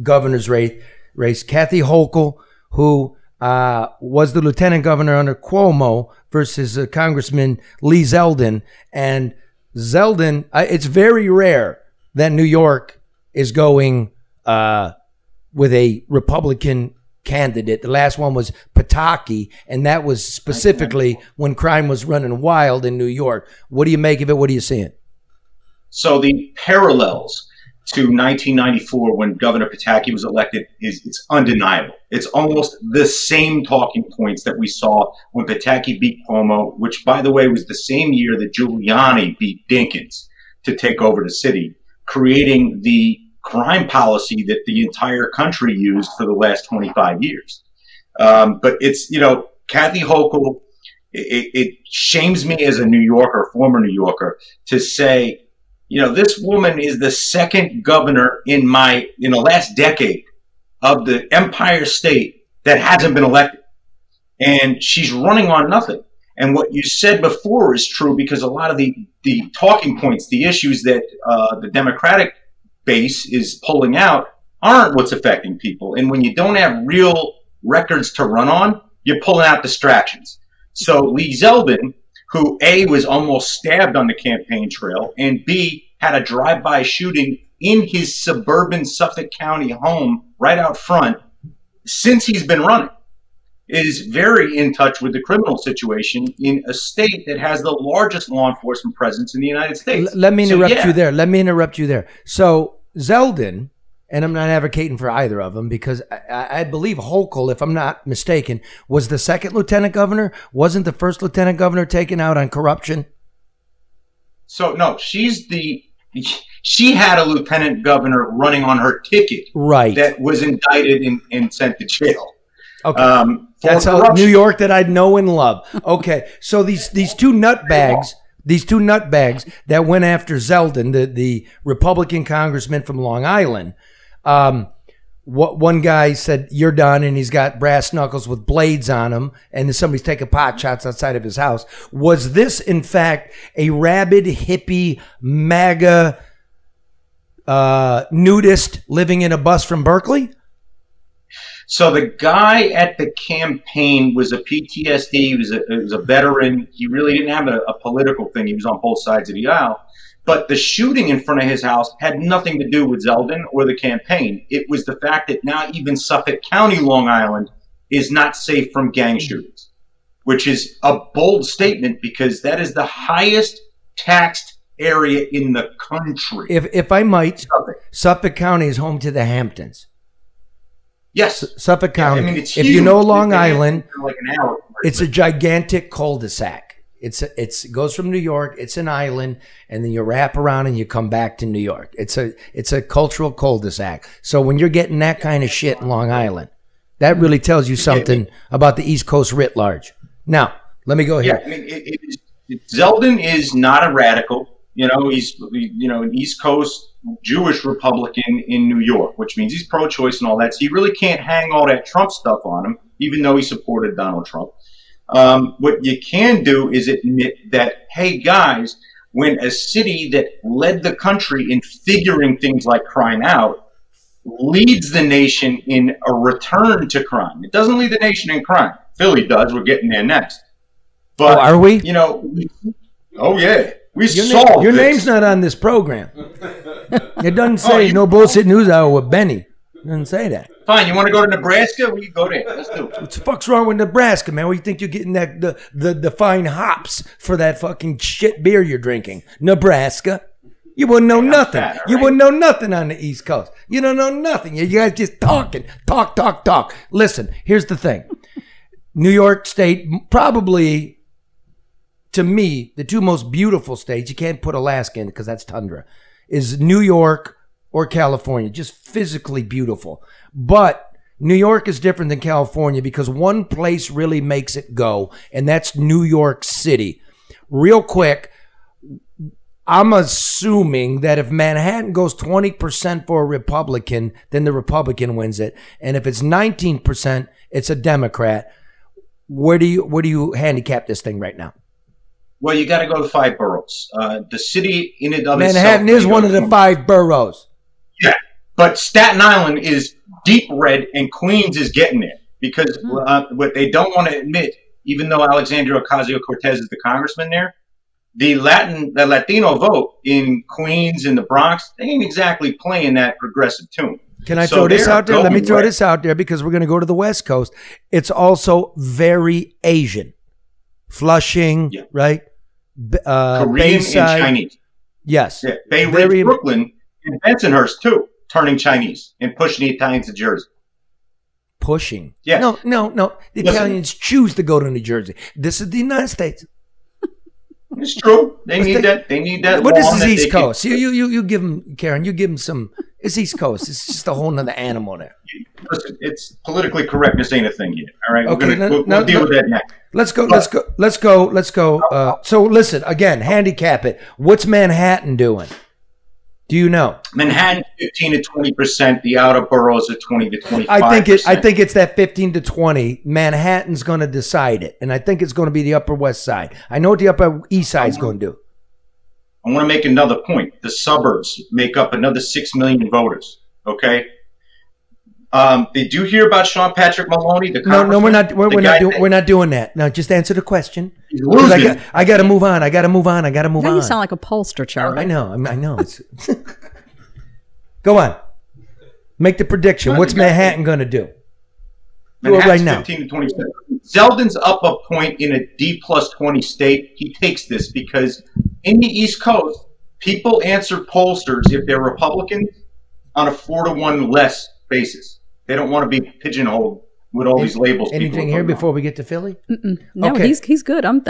governor's race. Kathy Hochul, who was the lieutenant governor under Cuomo, versus Congressman Lee Zeldin. And Zeldin, it's very rare that New York is going with a Republican candidate. The last one was Pataki, and that was specifically when crime was running wild in New York. What do you make of it? What are you seeing? So the parallels to 1994 when Governor Pataki was elected it's undeniable. It's almost the same talking points that we saw when Pataki beat Cuomo, which, by the way, was the same year that Giuliani beat Dinkins to take over the city, creating the crime policy that the entire country used for the last 25 years. But it's, Kathy Hochul, it shames me as a New Yorker, former New Yorker, to say, this woman is the second governor in the last decade of the Empire State that hasn't been elected. And she's running on nothing. And what you said before is true, because a lot of the talking points, the issues that the Democratic base is pulling out aren't what's affecting people. And when you don't have real records to run on, you're pulling out distractions. So Lee Zeldin, who A, was almost stabbed on the campaign trail, and B, had a drive-by shooting in his suburban Suffolk County home right out front since he's been running, is very in touch with the criminal situation in a state that has the largest law enforcement presence in the United States. Let me interrupt you there. So Zeldin, and I'm not advocating for either of them, because I believe Hochul, if I'm not mistaken, was the second lieutenant governor. Wasn't the first lieutenant governor taken out on corruption? So no, she's the She had a lieutenant governor running on her ticket, right? That was indicted and sent to jail. Okay, that's how New York that I'd know and love. Okay, so these two nutbags. These two nutbags that went after Zeldin, the Republican congressman from Long Island. One guy said, "You're done," and he's got brass knuckles with blades on him, and then somebody's taking pot shots outside of his house. Was this, in fact, a rabid hippie MAGA nudist living in a bus from Berkeley? So the guy at the campaign was a PTSD. He was a veteran. He really didn't have a political thing. He was on both sides of the aisle. But the shooting in front of his house had nothing to do with Zeldin or the campaign. It was the fact that now even Suffolk County, Long Island, is not safe from gang shootings, which is a bold statement because that is the highest taxed area in the country. If I might, Suffolk County is home to the Hamptons. Yes. Suffolk County. Yeah, I mean, it's if huge. you know Long Island, like an hour. It's a gigantic cul-de-sac. It goes from New York. It's an island, and then you wrap around and you come back to New York. It's a cultural cul-de-sac. So when you're getting that kind of shit in Long Island, that really tells you something about the East Coast writ large. Now, let me go here. Yeah, I mean, Zeldin is not a radical. He's an East Coast Jewish Republican in New York, which means he's pro-choice and all that. So you really can't hang all that Trump stuff on him, even though he supported Donald Trump. What you can do is admit that, hey, guys, when a city that led the country in figuring things like crime out leads the nation in a return to crime. It doesn't lead the nation in crime. Philly does. We're getting there next. But, are we? Oh, yeah. Your name's not on this program. It doesn't say no bullshit news hour with Benny. It doesn't say that. Fine. You want to go to Nebraska? We go there. Let's do it. What the fuck's wrong with Nebraska, man? Where you think you're getting the fine hops for that fucking shit beer you're drinking? Nebraska. You wouldn't know nothing. Right? You wouldn't know nothing on the East Coast. You don't know nothing. You guys just talking. Talk. Listen, here's the thing. New York State, probably, to me, the two most beautiful states, you can't put Alaska in because that's tundra, is New York or California. Just physically beautiful. But New York is different than California because one place really makes it go, and that's New York City. Real quick, I'm assuming that if Manhattan goes 20% for a Republican, then the Republican wins it. And if it's 19%, it's a Democrat. Where do you handicap this thing right now? Well, you got to go to 5 boroughs. The city in and of Manhattan itself, is one of the 5 boroughs. Yeah, but Staten Island is deep red, and Queens is getting there because what they don't want to admit, even though Alexandria Ocasio-Cortez is the congressman there, the Latino vote in Queens and the Bronx, they ain't exactly playing that progressive tune. Can I throw this out there? Let me throw this out there because we're going to go to the West Coast. It's also very Asian. Flushing, right? Korean Bayside. and Chinese. Yes. Yeah. Bay Ridge, Brooklyn, and Bensonhurst, too, turning Chinese and pushing the Italians to Jersey. Pushing? Yeah. No. The Italians choose to go to New Jersey. This is the United States. It's true. They need that. What is the East Coast? You give them, Karen, you give them some. It's East Coast. It's just a whole nother animal there. Listen, it's politically correctness ain't a thing here. All right, okay, we'll deal with that next. Let's go. So listen, again, handicap it. What's Manhattan doing? Do you know? Manhattan 15 to 20%. The outer boroughs are 20 to 25%. I think it's that 15 to 20. Manhattan's going to decide it, and I think it's going to be the Upper West Side. I know what the Upper East Side is going to do. I want to make another point. The suburbs make up another 6 million voters. Okay. Did you hear about Sean Patrick Maloney? No, we're not doing that. No, just answer the question. I got to move on. I got to move on. Now you sound like a pollster, Charlie. I know. It's go on. Make the prediction. What's Manhattan going to do? Do it right now. 15 to 20%. Zeldin's up a point in a D plus 20 state. He takes this because in the East Coast, people answer pollsters if they're Republicans on a 4-to-1 less basis. They don't want to be pigeonholed with all these labels. Anything here before we get to Philly? No, okay. He's good. I'm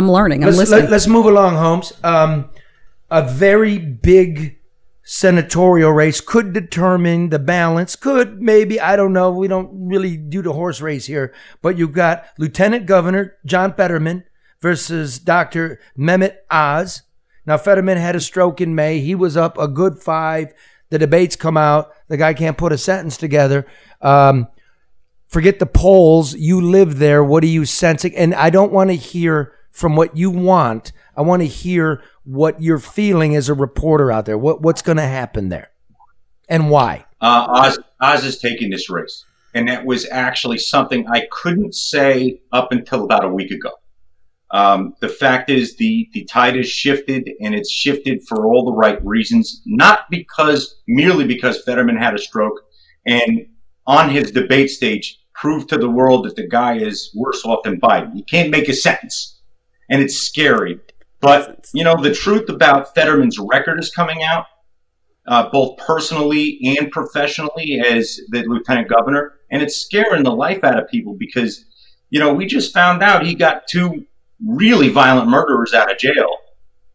learning. Let's move along, Holmes. a very big senatorial race could determine the balance. Could, maybe, I don't know. We don't really do the horse race here. But you've got Lieutenant Governor John Fetterman versus Dr. Mehmet Oz. Now, Fetterman had a stroke in May. He was up a good 5. The debates come out. The guy can't put a sentence together. Forget the polls. You live there. What are you sensing? And I don't want to hear from what you want. I want to hear what you're feeling as a reporter out there. What's going to happen there and why? Oz is taking this race. And that was actually something I couldn't say up until about a week ago. The fact is the tide has shifted, and it's shifted for all the right reasons, not merely because Fetterman had a stroke and on his debate stage proved to the world that the guy is worse off than Biden. He can't make a sentence, and it's scary. But, the truth about Fetterman's record is coming out, both personally and professionally as the lieutenant governor, and it's scaring the life out of people because, we just found out he got 2 really violent murderers out of jail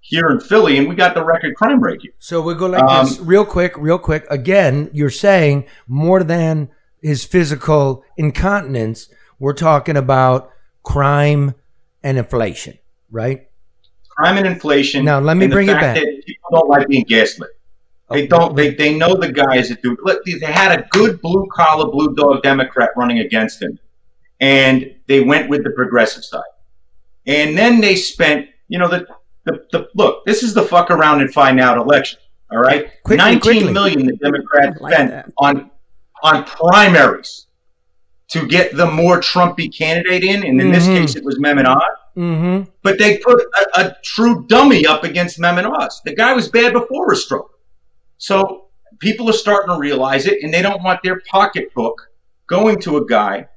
here in Philly, and we got the record crime rate here. So we'll go like this real quick. Again, you're saying more than his physical incontinence, we're talking about crime and inflation, right? Crime and inflation. Now, let me bring it back. People don't like being gaslit. They don't. They know the guys that do. Look, they had a good blue-collar, blue-dog Democrat running against him, and they went with the progressive side. And then they spent, look, this is the fuck around and find out election, all right? Quickly. $19 million the Democrats spent on primaries to get the more Trumpy candidate in, and in this case it was Mehmet Oz. Mm-hmm. But they put a true dummy up against Mehmet Oz. The guy was bad before his stroke. So people are starting to realize it, and they don't want their pocketbook going to a guy.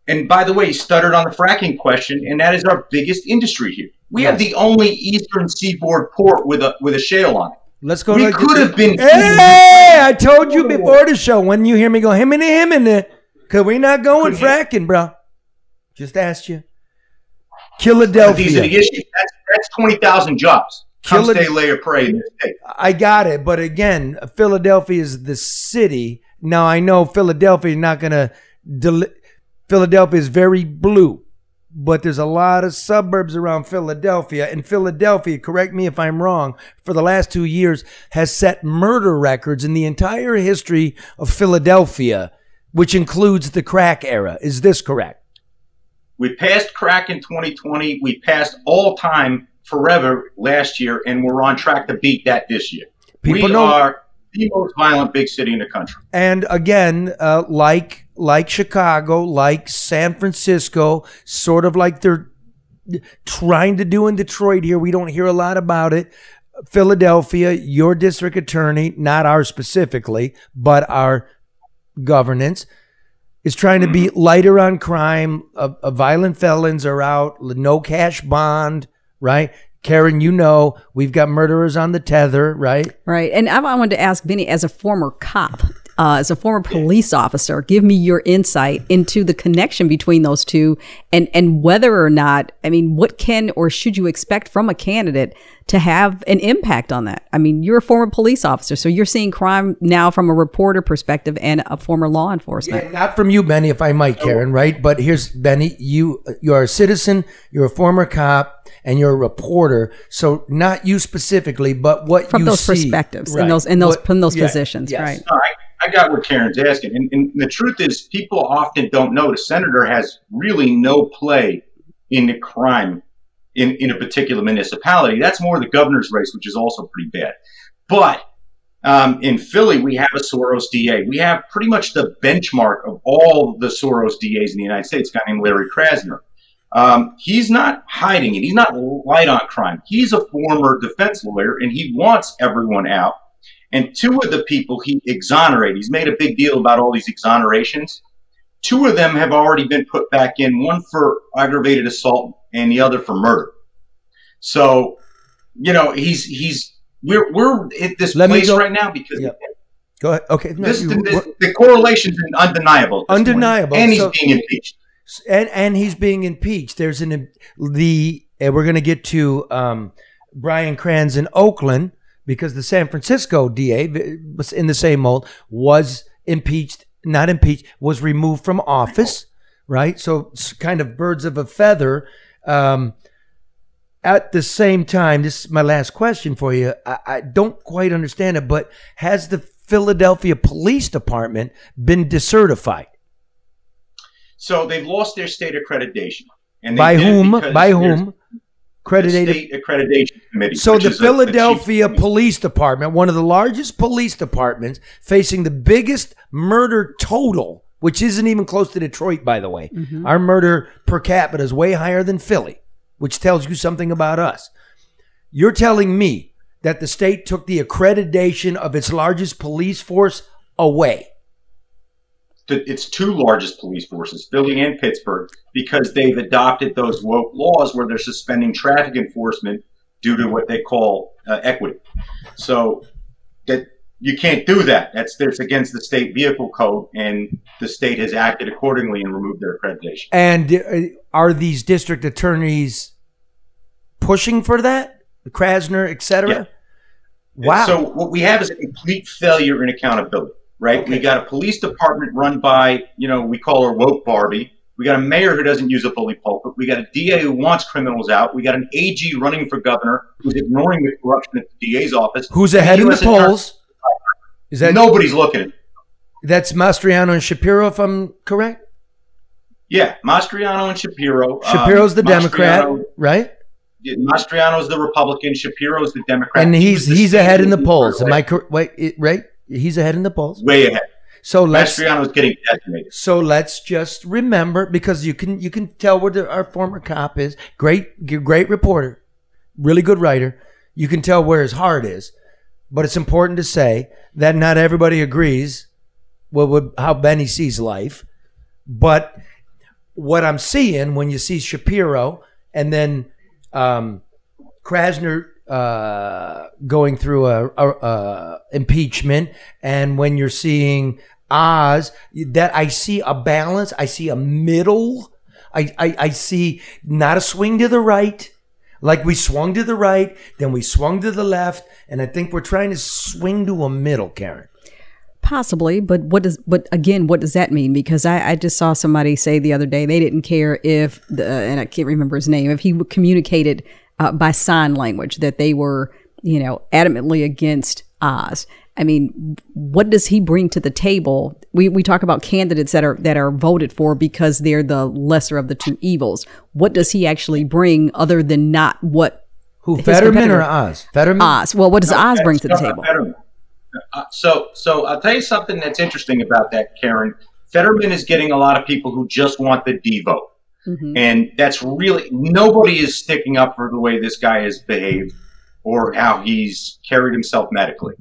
And by the way, he stuttered on the fracking question, and that is our biggest industry here. We have the only Eastern Seaboard port with a shale on it. Let's go. We could have been. Hey, I told you before the show. When you hear me go him and it, because we're not going fracking, bro. Just asked you. Philadelphia. These are the issues. That's 20,000 jobs. Come stay, lay, or pray in this state. I got it, but again, Philadelphia is the city. Now I know Philadelphia is not going to. Philadelphia is very blue, but there's a lot of suburbs around Philadelphia. And Philadelphia, correct me if I'm wrong, for the last 2 years has set murder records in the entire history of Philadelphia, which includes the crack era. Is this correct? We passed crack in 2020. We passed all time forever last year, and we're on track to beat that this year. We are the most violent big city in the country. And again, like Chicago, like San Francisco, sort of like they're trying to do in Detroit here. We don't hear a lot about it. Philadelphia, your district attorney, not ours specifically, but our governance, is trying to be lighter on crime. Violent felons are out, no cash bond, right? Karen, we've got murderers on the tether, right? Right. And I wanted to ask Benny, as a former cop, as a former police officer, give me your insight into the connection between those two and whether or not, what can or should you expect from a candidate to have an impact on that? You're a former police officer, so you're seeing crime now from a reporter perspective and a former law enforcement. Yeah, not from you, Benny, if I might, Karen, right? But here's, Benny, you're a citizen, you're a former cop, and you're a reporter. So not you specifically, but what from you those see. Perspectives, right. in those positions, yes. right? No, I got what Karen's asking. And the truth is, people often don't know the senator has really no play in the crime in a particular municipality. That's more the governor's race, which is also pretty bad. But in Philly, we have a Soros DA. We have pretty much the benchmark of all the Soros DAs in the United States, a guy named Larry Krasner. He's not hiding it. He's not light on crime. He's a former defense lawyer, and he wants everyone out. And 2 of the people he exonerated, he's made a big deal about all these exonerations. 2 of them have already been put back in, one for aggravated assault and the other for murder. So, we're at this place right now because go ahead. Okay, the correlation's undeniable. Undeniable. And he's being impeached. And he's being impeached. There's and we're going to get to Brian Kranz in Oakland, because the San Francisco DA was in the same mold, was was removed from office, right? So it's kind of birds of a feather. At the same time, this is my last question for you. I don't quite understand it, but has the Philadelphia Police Department been decertified? So they've lost their state accreditation. And By whom? State accreditation committee. So the Philadelphia Police Department, one of the largest police departments, facing the biggest murder total, which isn't even close to Detroit, by the way. Mm-hmm. Our murder per capita is way higher than Philly, which tells you something about us. You're telling me that the state took the accreditation of its largest police force away? Its two largest police forces, Philly and Pittsburgh, because they've adopted those woke laws where they're suspending traffic enforcement due to what they call equity. So that you can't do that. That's against the state vehicle code, and the state has acted accordingly and removed their accreditation. And are these district attorneys pushing for that? Krasner, et cetera? Yeah. Wow. So what we have is a complete failure in accountability, right? Okay. We got a police department run by, we call her woke Barbie. We got a mayor who doesn't use a bully pulpit. We got a DA who wants criminals out. We got an AG running for governor who's ignoring the corruption at the DA's office. Who's ahead in the polls? Is that nobody's looking at it? That's Mastriano and Shapiro, if I'm correct? Yeah, Mastriano and Shapiro. Shapiro's the Democrat, right? Mastriano's the Republican. Shapiro's the Democrat. And he's ahead in the polls. Am I correct? Wait, right? He's ahead in the polls. Way ahead. So Mastriano's getting decimated. So let's just remember, because you can tell where our former cop is. Great reporter, really good writer. You can tell where his heart is, but it's important to say that not everybody agrees with how Benny sees life. But what I'm seeing when you see Shapiro and then Krasner going through a impeachment, and when you're seeing Oz, that I see a balance, I see a middle, I see not a swing to the right, like we swung to the right, then we swung to the left, and I think we're trying to swing to a middle, Karen. Possibly, but what does that mean? Because I just saw somebody say the other day they didn't care if and I can't remember his name, if he communicated by sign language, that they were, adamantly against Oz. I mean, what does he bring to the table? We talk about candidates that are voted for because they're the lesser of the two evils. What does he actually bring other than not what? Who, Fetterman or Oz? Fetterman? Oz. Well, what does Oz bring to the table? Fetterman. So I'll tell you something that's interesting about that, Karen. Fetterman is getting a lot of people who just want the D vote. Mm-hmm. And that's really, nobody is sticking up for the way this guy has behaved or how he's carried himself medically.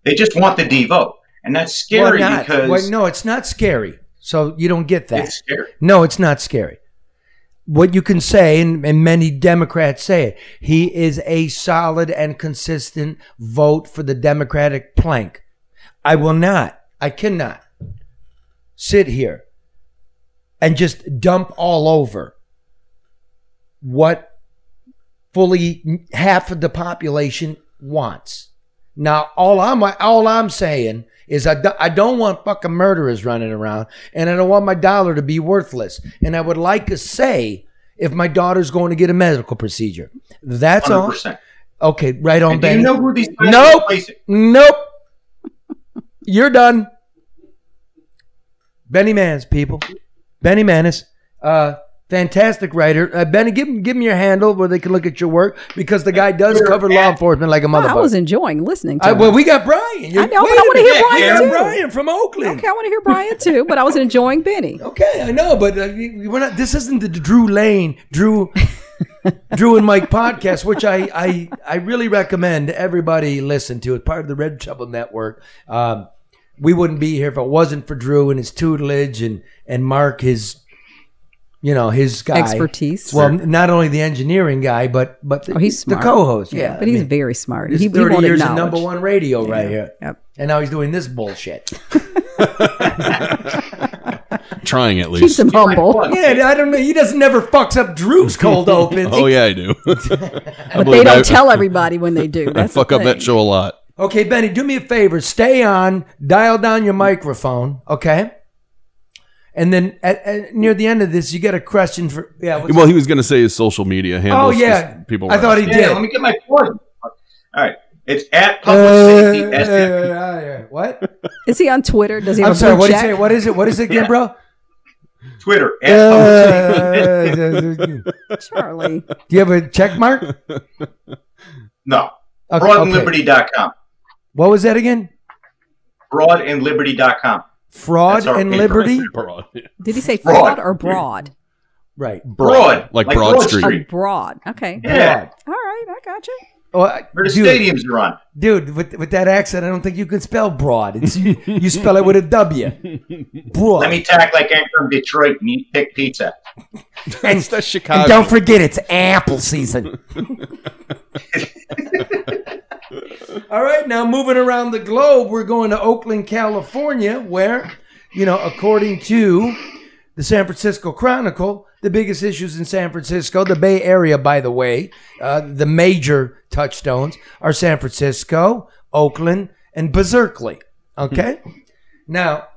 They just want the D vote. And that's scary because... no, it's not scary. So you don't get that. It's scary. No, it's not scary. What you can say, and many Democrats say it, he is a solid and consistent vote for the Democratic plank. I cannot sit here and just dump all over what fully half of the population wants. Now, all I'm saying is I don't want fucking murderers running around, and I don't want my dollar to be worthless. And I would like to say if my daughter's going to get a medical procedure. That's 100%. All. Okay, right on, Benny. Do you know who these guys are replacing? Nope. You're done. Benny Manis, people. Benny Manis. Fantastic writer. Benny, give him your handle where they can look at your work, because the guy does cover law enforcement like a motherfucker. I was enjoying listening to him. Well, we got Brian. I know, but I want to hear Brian too. Brian from Oakland. Okay, I want to hear Brian too, but I was enjoying Benny. Okay, I know, but we're not. This isn't the Drew and Mike podcast, which I really recommend everybody listen to. It's part of the Red Shovel Network. We wouldn't be here if it wasn't for Drew and his tutelage and Mark, his guy. Expertise. Well, not only the engineering guy, but he's smart. The co-host. Yeah, but he's very smart. He's 30 years of number one radio right here. Yep. And now he's doing this bullshit. trying at Keeps least. him humble. Yeah, I don't know. He doesn't never fucks up Drew's cold opens. Oh yeah, I do. But they don't tell everybody when they do. I That's fuck the up that thing. show a lot. Okay, Benny, do me a favor. Stay on. Dial down your microphone, okay? And then at near the end of this, you got a question for... Yeah. Well, he was going to say his social media handles. Oh, yeah. People I thought he Yeah, did. let me get my cord. All right. It's at Public Safety SF. What? Is he on Twitter? Does he I'm have sorry, a blue what did you check? say? What is it? What is it again, bro? Twitter, at Public Safety. Do Charlie. you have a check mark? No. Okay, Broadandliberty.com. What was that again? Broadandliberty.com. Fraud That's our and paper. liberty? Broad. Did he say Broad. fraud or broad? Right. Broad. Like Broad Street. Oh, broad. Okay. Yeah. All right, I got you. Well, Where the dude, stadiums are on. Dude, with that accent, I don't think you can spell broad. It's you spell it with a W. Broad. Let me talk like I'm from Detroit and eat thick pizza. That's Chicago. And don't forget, it's apple season. All right, now moving around the globe, we're going to Oakland, California, where, according to the San Francisco Chronicle, the biggest issues in San Francisco, the Bay Area, by the way, the major touchstones are San Francisco, Oakland, and Berkeley. Okay? Now,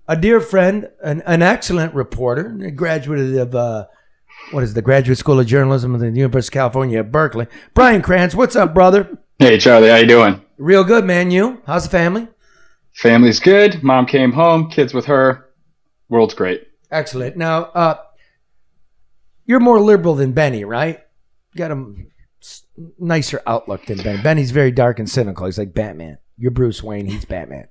a dear friend, an excellent reporter, a graduate of, the Graduate School of Journalism at the University of California at Berkeley, Brian Krantz. What's up, brother? Hey, Charlie, how you doing? Real good, man. You? How's the family? Family's good. Mom came home, kids with her. World's great. Excellent. Now, you're more liberal than Benny, right? You got a nicer outlook than Benny. Benny's very dark and cynical. He's like Batman. You're Bruce Wayne. He's Batman.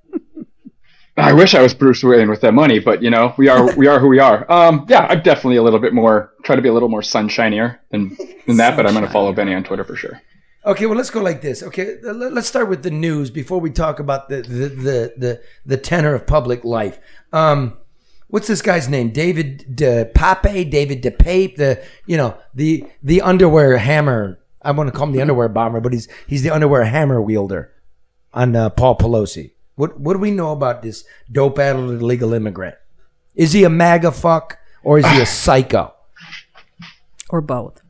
I wish I was Bruce Wayne with that money, but we are who we are. Yeah, I'm definitely a little bit more, try to be a little more sunshinier than that, but I'm going to follow Benny on Twitter for sure. Okay, well, let's go like this. Okay, let's start with the news before we talk about the tenor of public life. What's this guy's name? David DePape, the underwear hammer. I want to call him the underwear bomber, but he's the underwear hammer wielder on Paul Pelosi. What do we know about this dope-addled illegal immigrant? Is he a MAGA fuck or is he a psycho? Or both.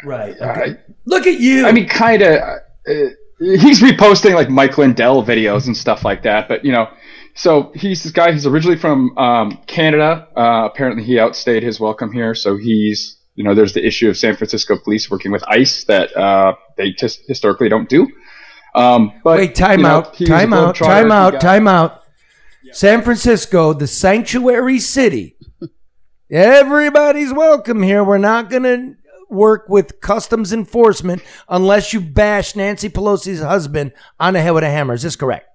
Right. Okay. Look at you. I mean, kind of. He's reposting like Mike Lindell videos and stuff like that, but so he's this guy. He's originally from Canada. Apparently, he outstayed his welcome here. So he's, there's the issue of San Francisco police working with ICE that they historically don't do. But wait, time out. San Francisco, the sanctuary city. Everybody's welcome here. We're not going to work with customs enforcement unless you bash Nancy Pelosi's husband on the head with a hammer. Is this correct?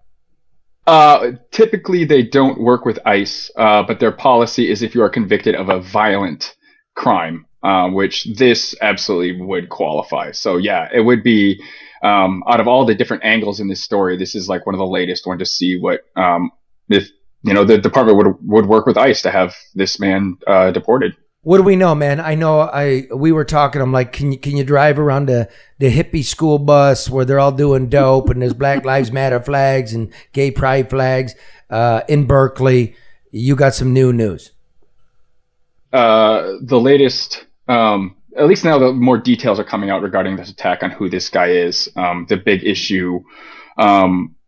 Typically, they don't work with ICE, but their policy is if you are convicted of a violent crime, which this absolutely would qualify. So, yeah, it would be out of all the different angles in this story, this is like one of the latest one to see what if the department would work with ICE to have this man deported. What do we know, man? I know we were talking. I'm like, can you drive around the hippie school bus where they're all doing dope and there's Black Lives Matter flags and gay pride flags in Berkeley? You got some new news. The latest, at least now, the more details are coming out regarding this attack on who this guy is. The big issue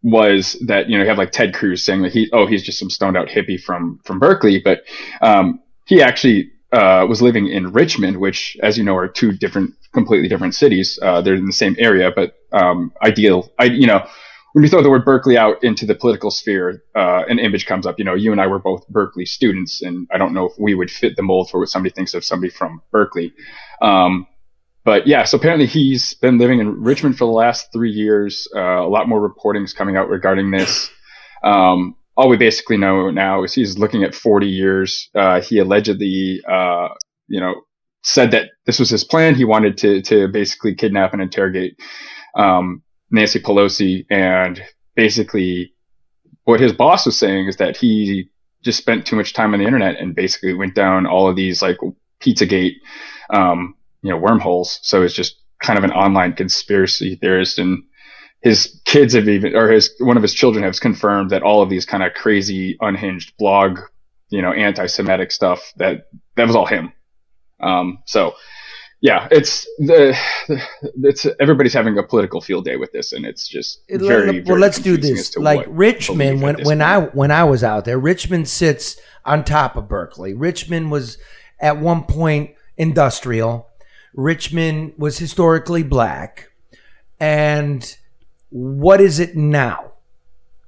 was that you have like Ted Cruz saying that he's just some stoned out hippie from Berkeley, but he actually was living in Richmond, which, as you know, are two completely different cities. They're in the same area, but when you throw the word Berkeley out into the political sphere, an image comes up. You and I were both Berkeley students, and I don't know if we would fit the mold for what somebody thinks of somebody from Berkeley. But yeah, so apparently he's been living in Richmond for the last 3 years. A lot more reporting is coming out regarding this. All we basically know now is he's looking at 40 years. He allegedly, said that this was his plan. He wanted to basically kidnap and interrogate Nancy Pelosi. And basically what his boss was saying is that he just spent too much time on the internet and basically went down all of these like Pizzagate, wormholes. So it's just kind of an online conspiracy theorist, and his kids have one of his children has confirmed that all of these kind of crazy unhinged blog anti-Semitic stuff. That was all him. So yeah, it's everybody's having a political field day with this, and it's just very well. Let's do confusing this. as to Like what Richmond, belief at this when I was out there, Richmond sits on top of Berkeley. Richmond was at one point industrial. Richmond was historically black, and what is it now?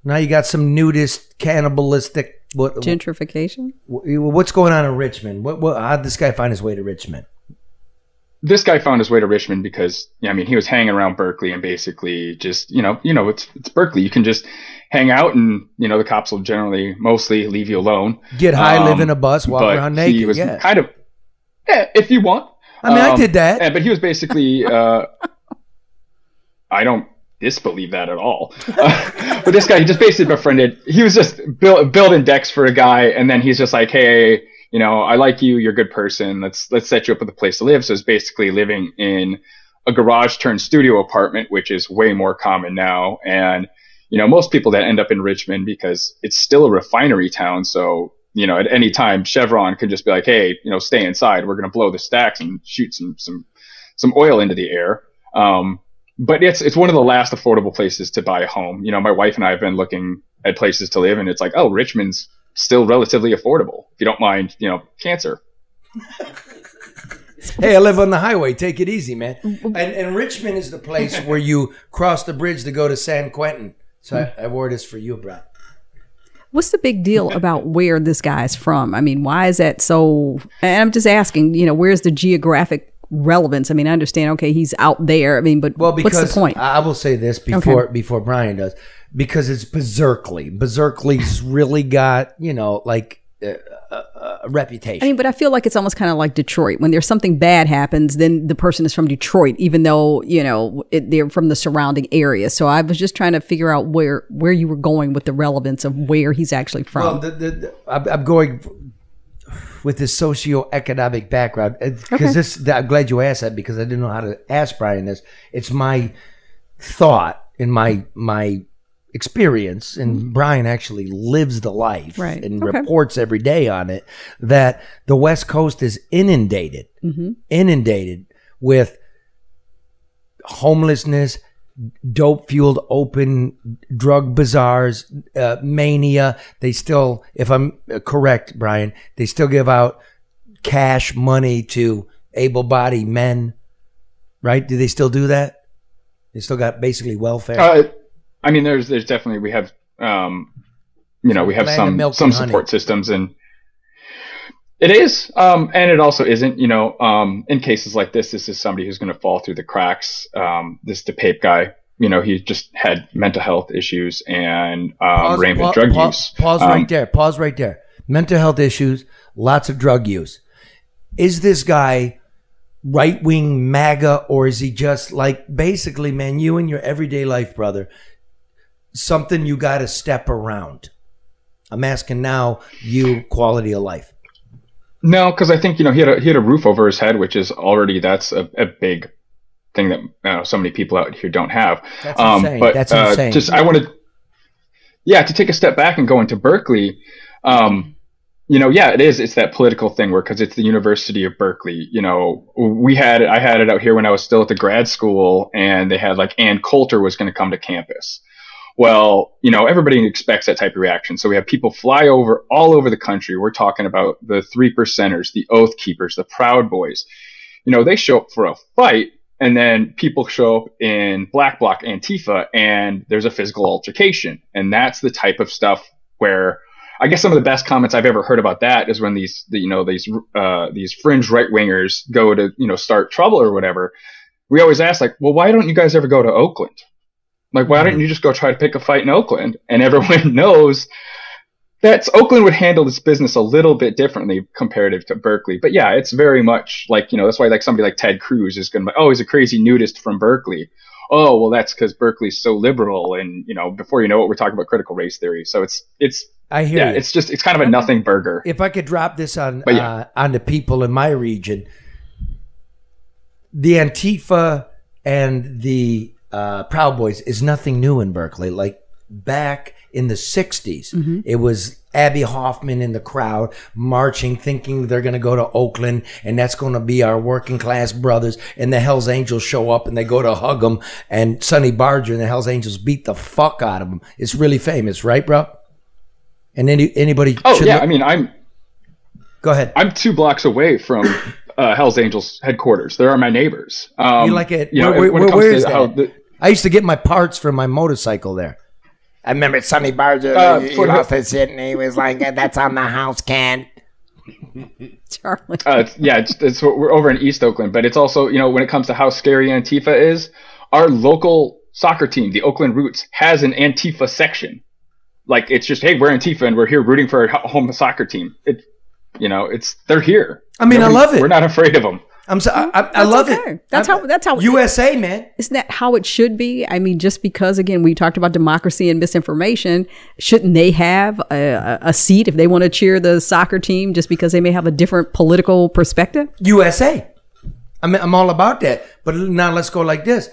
Now you got some nudist, cannibalistic. Gentrification. What's going on in Richmond? How did this guy find his way to Richmond? This guy found his way to Richmond because, he was hanging around Berkeley and basically just, it's Berkeley. You can just hang out and, the cops will mostly leave you alone. Get high, live in a bus, walk around naked. He was kind of, if you want. I did that. But he was basically, I don't disbelieve that at all. But this guy, he just basically befriended, he was just building decks for a guy. And then he's just like, hey, I like you. You're a good person. Let's set you up with a place to live. So it's basically living in a garage turned studio apartment, which is way more common now. And, most people that end up in Richmond, because it's still a refinery town. So, at any time, Chevron could just be like, hey, stay inside. We're going to blow the stacks and shoot some oil into the air. But it's one of the last affordable places to buy a home. My wife and I have been looking at places to live, and it's like, oh, Richmond's still relatively affordable if you don't mind, cancer. Hey, I live on the highway. Take it easy, man. And Richmond is the place where you cross the bridge to go to San Quentin. So I wore this for you, bro. What's the big deal about where this guy's from? I mean, why is that so? And I'm just asking, where's the geographic relevance? I mean, I understand, okay, he's out there. I mean, but what's the point? I will say this before Brian does. Because it's Berkeley. Berkeley's really got, a reputation. I mean, but I feel like it's almost kind of like Detroit. When there's something bad happens, then the person is from Detroit, even though, they're from the surrounding area. So I was just trying to figure out where you were going with the relevance of where he's actually from. Well, I'm going with his socioeconomic background. Because I'm glad you asked that, because I didn't know how to ask Brian this. It's my thought in my experience, and Brian actually lives the life and reports every day on it, that the West Coast is inundated with homelessness, dope-fueled open drug bazaars, mania. They still, if I'm correct, Brian, they still give out cash money to able-bodied men, right? Do they still do that? They still got basically welfare? I mean, there's definitely, we have, we have some support systems, and it is, and it also isn't, in cases like this is somebody who's going to fall through the cracks. This DePape guy, he just had mental health issues and rampant drug use. Pause right there. Mental health issues, lots of drug use. Is this guy right-wing MAGA, or is he just like, basically, man, you in your everyday life, brother, something you got to step around? I'm asking now, you, quality of life. No, because I think, he had a roof over his head, which is already, that's a big thing that so many people out here don't have. That's insane. But that's insane. Just, I wanted, to take a step back and go into Berkeley. It is. It's that political thing where, because it's the University of Berkeley, I had it out here when I was still at the grad school, and they had like Ann Coulter was going to come to campus. Well, everybody expects that type of reaction. So we have people fly over all over the country. We're talking about the 3%ers, the Oath Keepers, the Proud Boys. They show up for a fight, and then people show up in Black Bloc Antifa, and there's a physical altercation. And that's the type of stuff where, I guess, some of the best comments I've ever heard about that is when these fringe right wingers go to, start trouble or whatever. We always ask, like, well, why don't you guys ever go to Oakland? Like, why don't you just go try to pick a fight in Oakland? And everyone knows that Oakland would handle this business a little bit differently comparative to Berkeley. But yeah, it's very much like, that's why like somebody like Ted Cruz is going to be, oh, he's a crazy nudist from Berkeley. Oh, well, that's because Berkeley's so liberal. And, before you know it, we're talking about critical race theory. So it's I hear you. It's kind of a nothing burger. If I could drop this on the people in my region, the Antifa and the Proud Boys is nothing new in Berkeley. Like back in the 60s, it was Abby Hoffman in the crowd marching, thinking they're going to go to Oakland and that's going to be our working class brothers. And the Hells Angels show up and they go to hug them, and Sonny Barger and the Hells Angels beat the fuck out of them. It's really famous, right, bro? And anybody? Oh yeah, I mean, Go ahead. I'm 2 blocks away from Hells Angels headquarters. They are my neighbors. You like it? You know, where is that? I used to get my parts for my motorcycle there. I remember Sonny Barger, he lost his shit, and he was like, "That's on the house can." Charlie. We're over in East Oakland, but it's also, you know, when it comes to how scary Antifa is, our local soccer team, the Oakland Roots, has an Antifa section. Like, it's just, hey, we're Antifa and we're here rooting for our home soccer team. They're here. I mean, I love it. We're not afraid of them. I love it. That's how USA, man. Isn't that how it should be? I mean, just because, again, we talked about democracy and misinformation, shouldn't they have a seat if they want to cheer the soccer team just because they may have a different political perspective? USA. I'm all about that. But now let's go like this.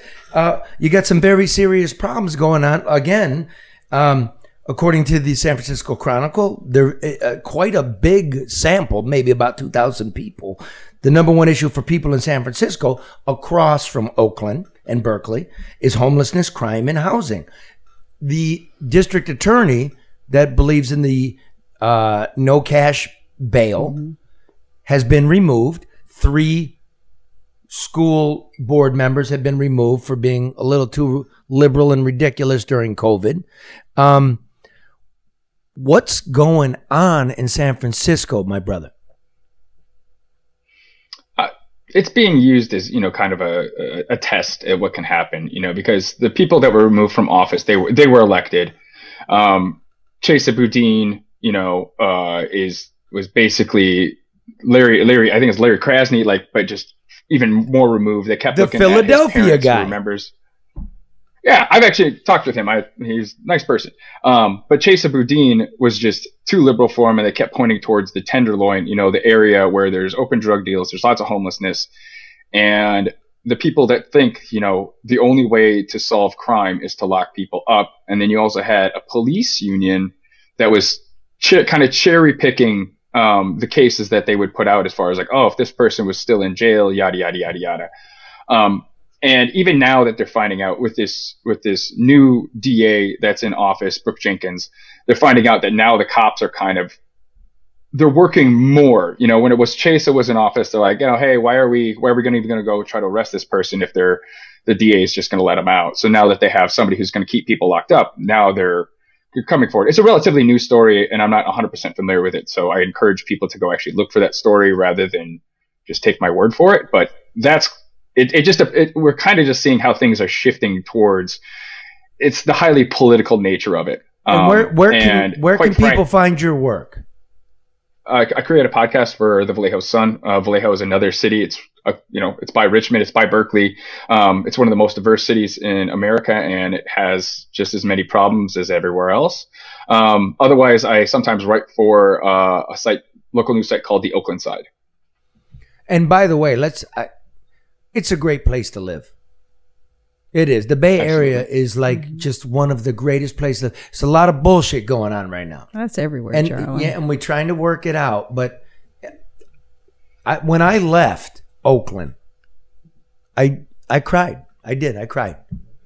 You got some very serious problems going on. Again, according to the San Francisco Chronicle, there quite a big sample, maybe about 2,000 people. The number one issue for people in San Francisco, across from Oakland and Berkeley, is homelessness, crime, and housing. The district attorney that believes in the no cash bail has been removed. 3 school board members have been removed for being a little too liberal and ridiculous during COVID. What's going on in San Francisco, my brother? It's being used as, you know, kind of a test at what can happen, you know, because the people that were removed from office, they were elected. Chesa Boudin, you know, was basically Larry, I think it's Larry Krasny, but just even more removed. They kept the looking Philadelphia at his parents guy. Members. Yeah, I've actually talked with him. He's a nice person. But Chesa Boudin was just too liberal for him, and they kept pointing towards the Tenderloin, you know, the area where there's open drug deals, there's lots of homelessness. And the people that think, you know, the only way to solve crime is to lock people up. And then you also had a police union that was kind of cherry picking the cases that they would put out as far as like, oh, if this person was still in jail, yada, yada, yada, yada. And even now that they're finding out with this new DA that's in office, Brooke Jenkins, they're finding out that now the cops are they're working more. You know, when it was Chesa was in office, they're like, you know, hey, why are we even going to go try to arrest this person if the DA is just going to let him out? So now that they have somebody who's going to keep people locked up, now they're coming forward. It's a relatively new story, and I'm not 100% familiar with it. So I encourage people to go actually look for that story rather than just take my word for it. But that's we're kind of just seeing how things are shifting towards. It's the highly political nature of it. And where can people find your work? I create a podcast for the Vallejo Sun. Vallejo is another city. It's it's by Richmond. It's by Berkeley. It's one of the most diverse cities in America, and it has just as many problems as everywhere else. Otherwise, I sometimes write for a local news site called the Oakland Side. And by the way, it's a great place to live. It is. The Bay Area is like just one of the greatest places. There's a lot of bullshit going on right now. That's everywhere, and Charlie. Yeah, and we're trying to work it out. But when I left Oakland, I cried. I did. I cried.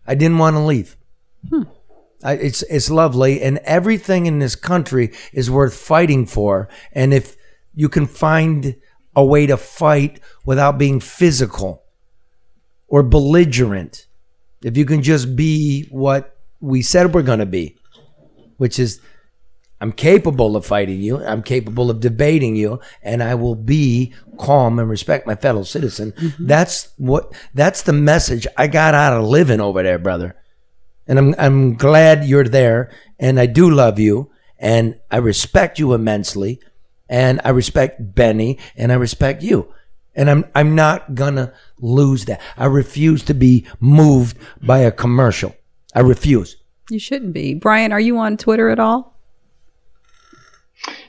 I didn't want to leave. It's lovely, and everything in this country is worth fighting for. And if you can find a way to fight without being physical or belligerent, if you can just be what we said we're going to be, which is, I'm capable of fighting you, I'm capable of debating you, and I will be calm and respect my fellow citizen. Mm-hmm. That's the message I got out of living over there, brother. And I'm glad you're there, and I do love you, and I respect you immensely, and I respect Benny, and I respect you. And I'm not gonna lose that. I refuse to be moved by a commercial. I refuse. You shouldn't be. Brian, are you on Twitter at all?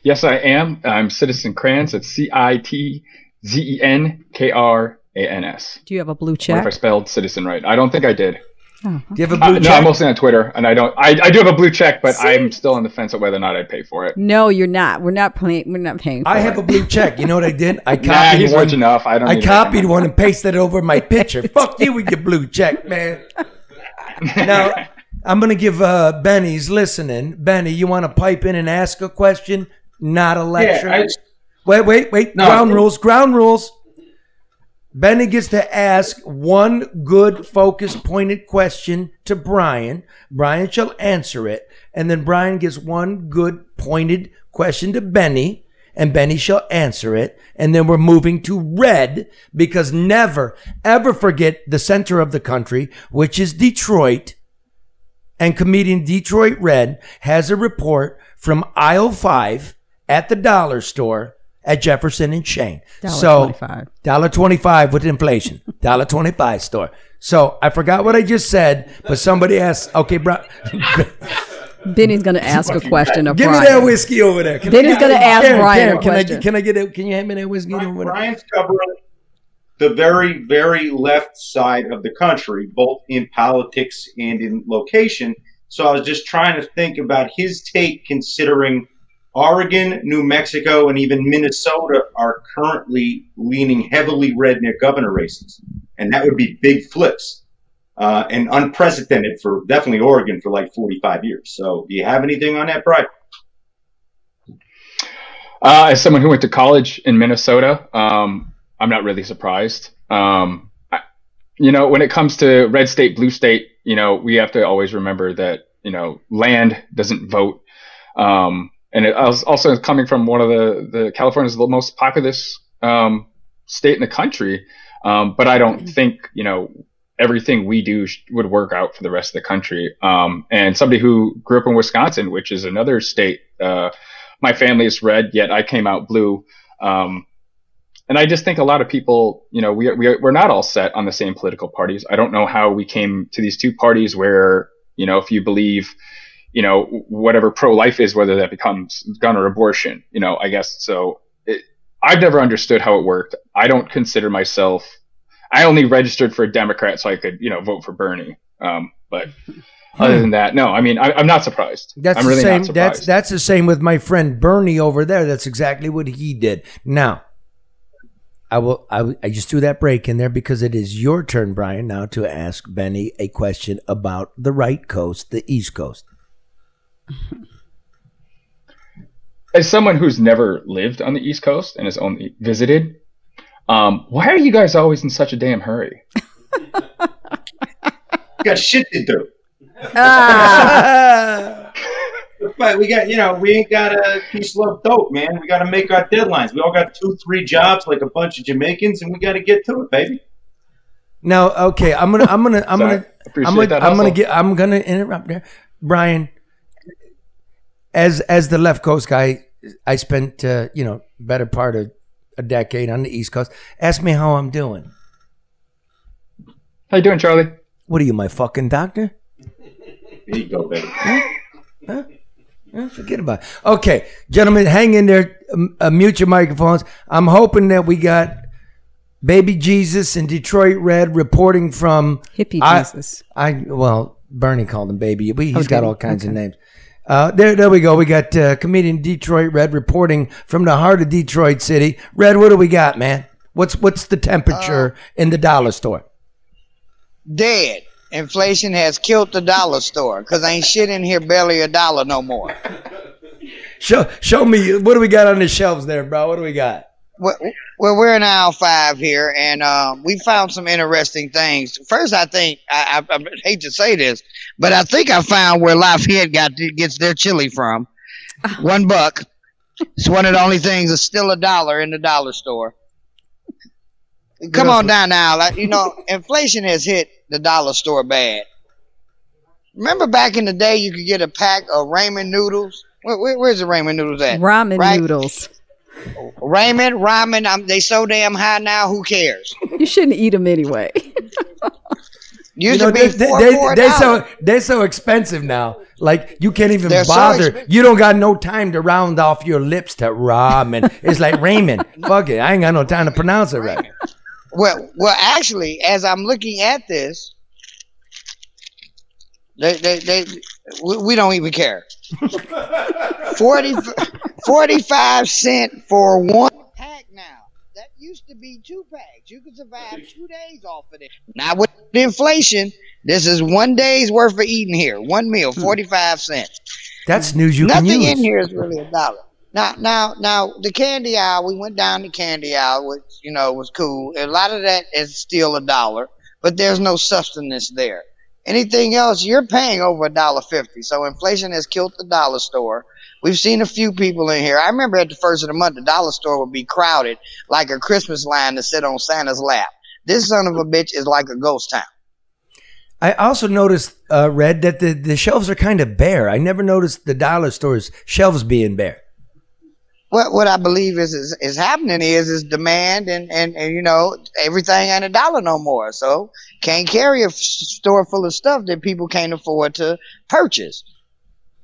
Yes, I am. I'm Citizen Crans. It's CITZENKRANS. Do you have a blue check? What if I spelled citizen right? I don't think I did. Oh, Do you have a blue No, check? I'm mostly on Twitter, and I don't. I do have a blue check, but I'm still on the fence of whether or not I'd pay for it. no, you're not. We're not paying. We're not paying. For I have it. a blue check. You know what I did? I Nah, copied he's one. rich enough. I don't. I need to copied pay one and pasted it over my picture. Fuck you with your blue check, man. Now I'm gonna give Benny's listening. Benny, you want to pipe in and ask a question? Not a lecture. Yeah, Wait. No. Ground rules. Benny gets to ask one good, focused, pointed question to Brian. Brian shall answer it. And then Brian gives one good, pointed question to Benny. And Benny shall answer it. And then we're moving to Red, because never, ever forget the center of the country, which is Detroit. And comedian Detroit Red has a report from aisle 5 at the dollar store at Jefferson and Shane. $1.25. $1.25 with inflation. $1.25 store. So I forgot what I just said, but somebody asked, okay, bro. Benny's going to ask a question of Give Brian. me that whiskey over there. Benny's going to ask Brian a question. Can I get it? Can you hand me that whiskey over there? Brian's covering the very, very left side of the country, both in politics and in location. So I was just trying to think about his take, considering Oregon, New Mexico, and even Minnesota are currently leaning heavily red in their governor races. And that would be big flips and unprecedented for definitely Oregon for like 45 years. So do you have anything on that, Brian? As someone who went to college in Minnesota, I'm not really surprised. When it comes to red state, blue state, we have to always remember that, land doesn't vote. And it was also coming from one of the California's the most populous state in the country. But I don't think, everything we do would work out for the rest of the country. And somebody who grew up in Wisconsin, which is another state, my family is red, yet I came out blue. And I just think a lot of people, we're not all set on the same political parties. I don't know how we came to these two parties where, if you believe, whatever pro-life is, whether that becomes gun or abortion, I guess. So I've never understood how it worked. I don't consider myself, I only registered for a Democrat so I could, vote for Bernie. But other than that, no, I'm not surprised. I'm really not surprised. That's the same with my friend Bernie over there. That's exactly what he did. Now, I just threw that break in there because it is your turn, Brian, now to ask Benny a question about the right coast, the East Coast. As someone who's never lived on the East Coast and has only visited, why are you guys always in such a damn hurry? Got shit to do. But we ain't got to be slow dope, man. We got to make our deadlines. We all got 2-3 jobs like a bunch of Jamaicans, and we got to get to it, baby. Now, okay, I'm gonna interrupt there, Brian. As the left coast guy, I spent better part of a decade on the East Coast. Ask me how I'm doing. How you doing, Charlie? What are you, my fucking doctor? There you go, baby. Huh? Forget about it. Okay, gentlemen, hang in there. Mute your microphones. I'm hoping that we got Baby Jesus and Detroit Red reporting from Hippie Jesus. Bernie called him Baby. He's got all kinds of names. There we go. We got comedian Detroit Red reporting from the heart of Detroit City. Red, what do we got, man? What's the temperature in the dollar store? Dead. Inflation has killed the dollar store because ain't shit in here barely $1 no more. Show me, what do we got on the shelves there, bro? What do we got? Well, we're in aisle 5 here, and we found some interesting things. First, I think, I hate to say this, but I think I found where Lafayette gets their chili from. $1. It's one of the only things that's still $1 in the dollar store. Come on down now. Inflation has hit the dollar store bad. Remember back in the day you could get a pack of ramen noodles? Where's the ramen noodles at? Ramen noodles. Ramen, they so damn high now, who cares? You shouldn't eat them anyway. Used to be they're so expensive now. Like, you can't even bother. You don't got no time to round off your lips to ramen. It's like ramen. Fuck it. I ain't got no time to pronounce it right. Well, actually, as I'm looking at this, We don't even care. 45 cents for one pack now. That used to be 2 packs. You could survive 2 days off of it. Now with inflation, this is 1 day's worth of eating here. One meal, 45 cents. That's news you can use. Nothing in here is really $1. Now, the candy aisle, we went down the candy aisle, which, was cool. A lot of that is still $1, but there's no substance there. Anything else, you're paying over $1.50. So inflation has killed the dollar store. We've seen a few people in here. I remember at the first of the month, the dollar store would be crowded like a Christmas line to sit on Santa's lap. This son of a bitch is like a ghost town. I also noticed, Red, that the shelves are kind of bare. I never noticed the dollar store's shelves being bare. What I believe is happening is demand and everything ain't $1 no more. So can't carry a store full of stuff that people can't afford to purchase.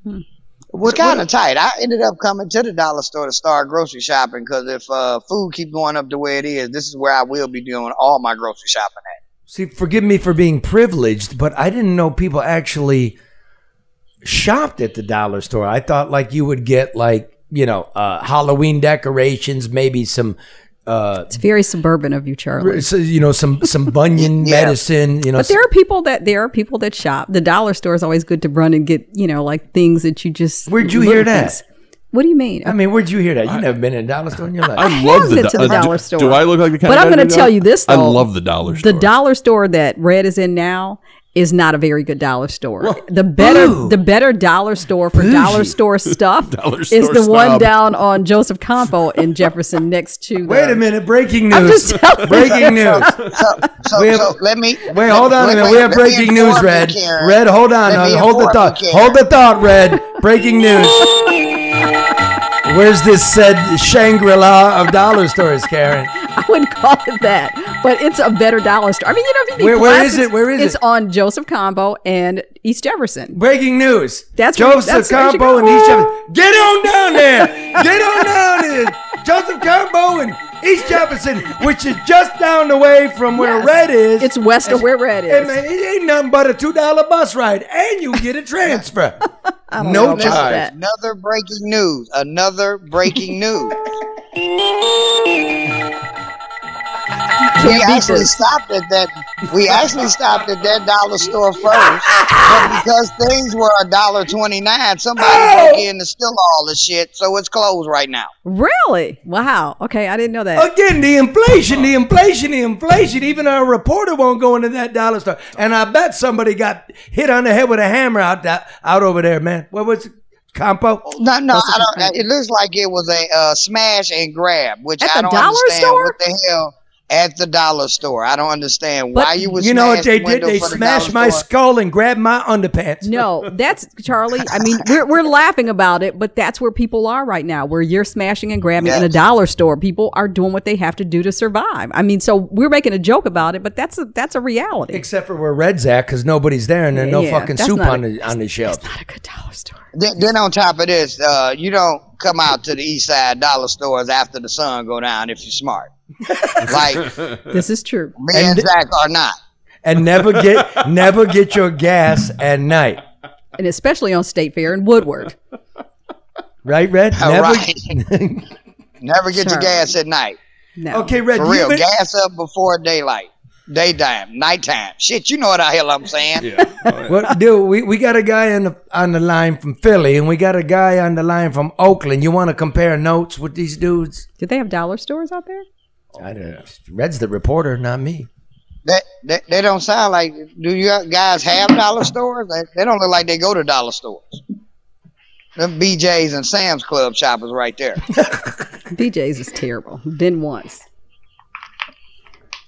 It's kind of tight. I ended up coming to the dollar store to start grocery shopping because if food keeps going up the way it is, this is where I will be doing all my grocery shopping at. See, forgive me for being privileged, but I didn't know people actually shopped at the dollar store. I thought like you would get like, Halloween decorations, maybe some. It's very suburban of you, Charlie. So, some bunion medicine. But there are people that shop. The dollar store is always good to run and get like things that you just. Where'd you hear that? Things. What do you mean? I mean, where'd you hear that? You've never been in a dollar store in your life. I love the dollar store. Do I look like the kind But of I'm going to tell you this though. I love the dollar store. The dollar store that Red is in now is not a very good dollar store. Well, the better dollar store for dollar store stuff is the one down on Joseph Campo in Jefferson next to. Wait a minute! Breaking news! Breaking news! So let me wait. Hold on a minute. We have breaking news, Red. Red, hold on. Hold the thought. Hold the thought, Red. Breaking news. Where's this said Shangri-La of dollar stores, Karen? I wouldn't call it that, but it's a better dollar store. I mean, if you need where is it? Where is it? It's on Joseph Campo and East Jefferson. Breaking news. That's Joseph Campo and East Jefferson. Get on down there. Get on down there. Joseph Campo and East Jefferson, which is just down the way from where Red is. It's west of where Red is. Hey, man, it ain't nothing but a $2 bus ride, and you get a transfer. No charge. Another breaking news. We actually stopped at that dollar store first, but because things were $1.29, somebody broke in to steal all the shit, so it's closed right now. Really? Wow. Okay, I didn't know that. Again, the inflation. Even our reporter won't go into that dollar store, and I bet somebody got hit on the head with a hammer out over there, man. What was it? Campo? No, I don't. It looks like it was a smash and grab, which I don't understand. Store? What the hell? At the dollar store, I don't understand why you would. You know what they did? They smashed my skull and grabbed my underpants. No, that's Charlie. I mean, we're laughing about it, but that's where people are right now. Where you're smashing and grabbing in a dollar store, people are doing what they have to do to survive. I mean, so we're making a joke about it, but that's a reality. Except for where Red's at, because nobody's there, and there's no fucking soup on the shelf. That's not a good dollar store. Then on top of this, you don't come out to the east side dollar stores after the sun go down if you're smart. Like this is true. Me and Zach are not. And never get your gas at night. And especially on State Fair in Woodward. Right, Red? Never get your gas at night. No. Okay, Red. For real, gas up before daylight. Daytime, nighttime. Shit, you know what the hell I'm saying. Yeah. Well, dude, we got a guy on the line from Philly, and we got a guy on the line from Oakland. You want to compare notes with these dudes? Do they have dollar stores out there? Red's the reporter, not me. They don't sound like. Do you guys have dollar stores? They don't look like they go to dollar stores. Them BJ's and Sam's Club shoppers right there. BJ's is terrible. Been once.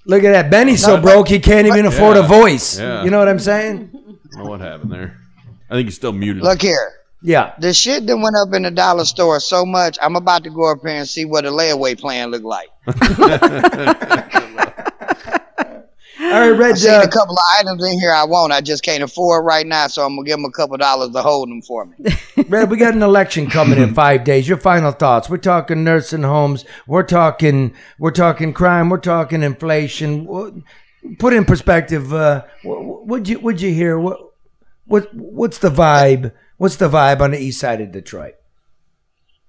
Look at that. Benny's so broke he can't even afford a voice. Yeah. You know what I'm saying? I don't know what happened there. I think he's still muted. Look here. Yeah. The shit that went up in the dollar store so much, I'm about to go up here and see what a layaway plan look like. All right, Red. I've seen a couple of items in here I want. I just can't afford right now, so I'm going to give them a couple dollars to hold them for me. Red, we got an election coming in 5 days. Your final thoughts. We're talking nursing homes. We're talking crime. We're talking inflation. Put in perspective, what'd you hear? What's the vibe? What's the vibe on the east side of Detroit?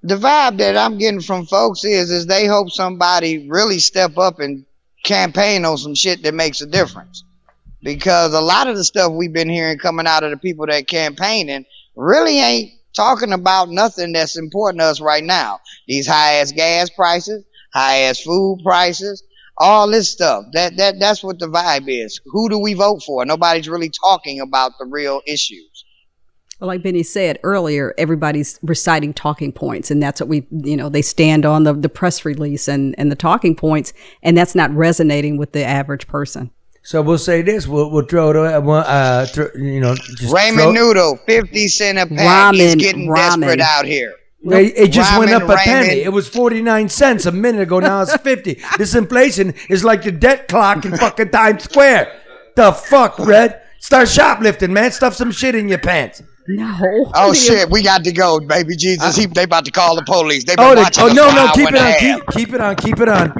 The vibe that I'm getting from folks is they hope somebody really step up and campaign on some shit that makes a difference. Because a lot of the stuff we've been hearing coming out of the people that campaigning really ain't talking about nothing that's important to us right now. These high-ass gas prices, high-ass food prices, all this stuff. That's what the vibe is. Who do we vote for? Nobody's really talking about the real issues. Well, like Benny said earlier, everybody's reciting talking points, and that's what they stand on the press release and the talking points, and that's not resonating with the average person. So we'll say this: we'll throw it. Just ramen noodle, 50 cents a pack. It's getting desperate out here. It just went up a penny. ramen. It was 49 cents a minute ago. Now it's 50. This inflation is like the debt clock in fucking Times Square. The fuck, Red? Start shoplifting, man. Stuff some shit in your pants. No. Oh shit, we got to go, baby Jesus. They about to call the police. They been No, watching us for an hour keep and a half. it on, keep it on, keep it on.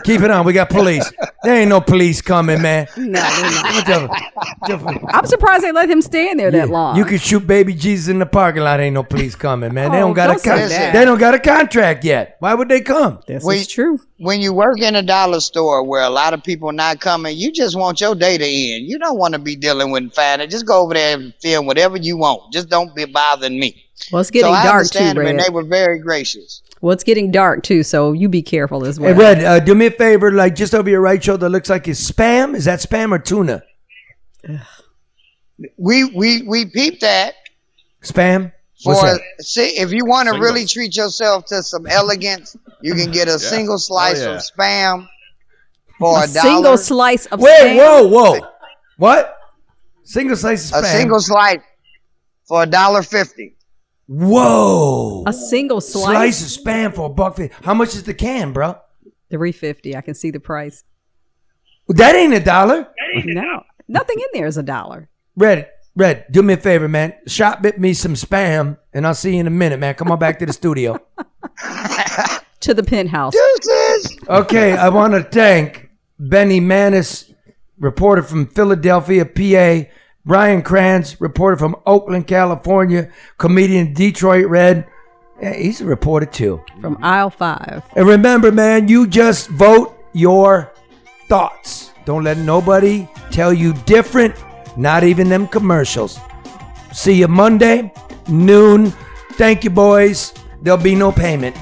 Keep it on. We got police. There ain't no police coming, man. No, they're not. I'm surprised they let him stand there that long. You could shoot baby Jesus in the parking lot. Ain't no police coming, man. They don't got They don't got a contract yet. Why would they come? This is true. When you work in a dollar store where a lot of people not coming, you just want your day to end. You don't want to be dealing with finance. Just go over there and film whatever you want. Just don't be bothering me. Well, it's getting I dark understand too, them, and Red. they were very gracious. Well, it's getting dark too, so you be careful as well. Hey, Red, do me a favor. Like just over your right shoulder, looks like it's spam. Is that spam or tuna? We peeped that. Spam. What's that? See, if you want to really treat yourself to some elegance, you can get a single slice of spam for $1. Single slice of Wait, spam? whoa. What? Single slice of spam. A single slice for $1.50. Whoa. A single slice? Slice of spam for $1.50. How much is the can, bro? $3.50. I can see the price. That ain't $1. No, nothing in there is $1. Red, do me a favor, man. Shop me some spam, and I'll see you in a minute, man. Come on back to the studio. To the penthouse. Deuces. Okay, I want to thank Benny Manis, reporter from Philadelphia, PA. Brian Kranz, reporter from Oakland, California. Comedian Detroit Red. Yeah, he's a reporter too. From aisle 5. And remember, man, you just vote your thoughts. Don't let nobody tell you different. Not even them commercials. See you Monday, noon. Thank you, boys. There'll be no payment.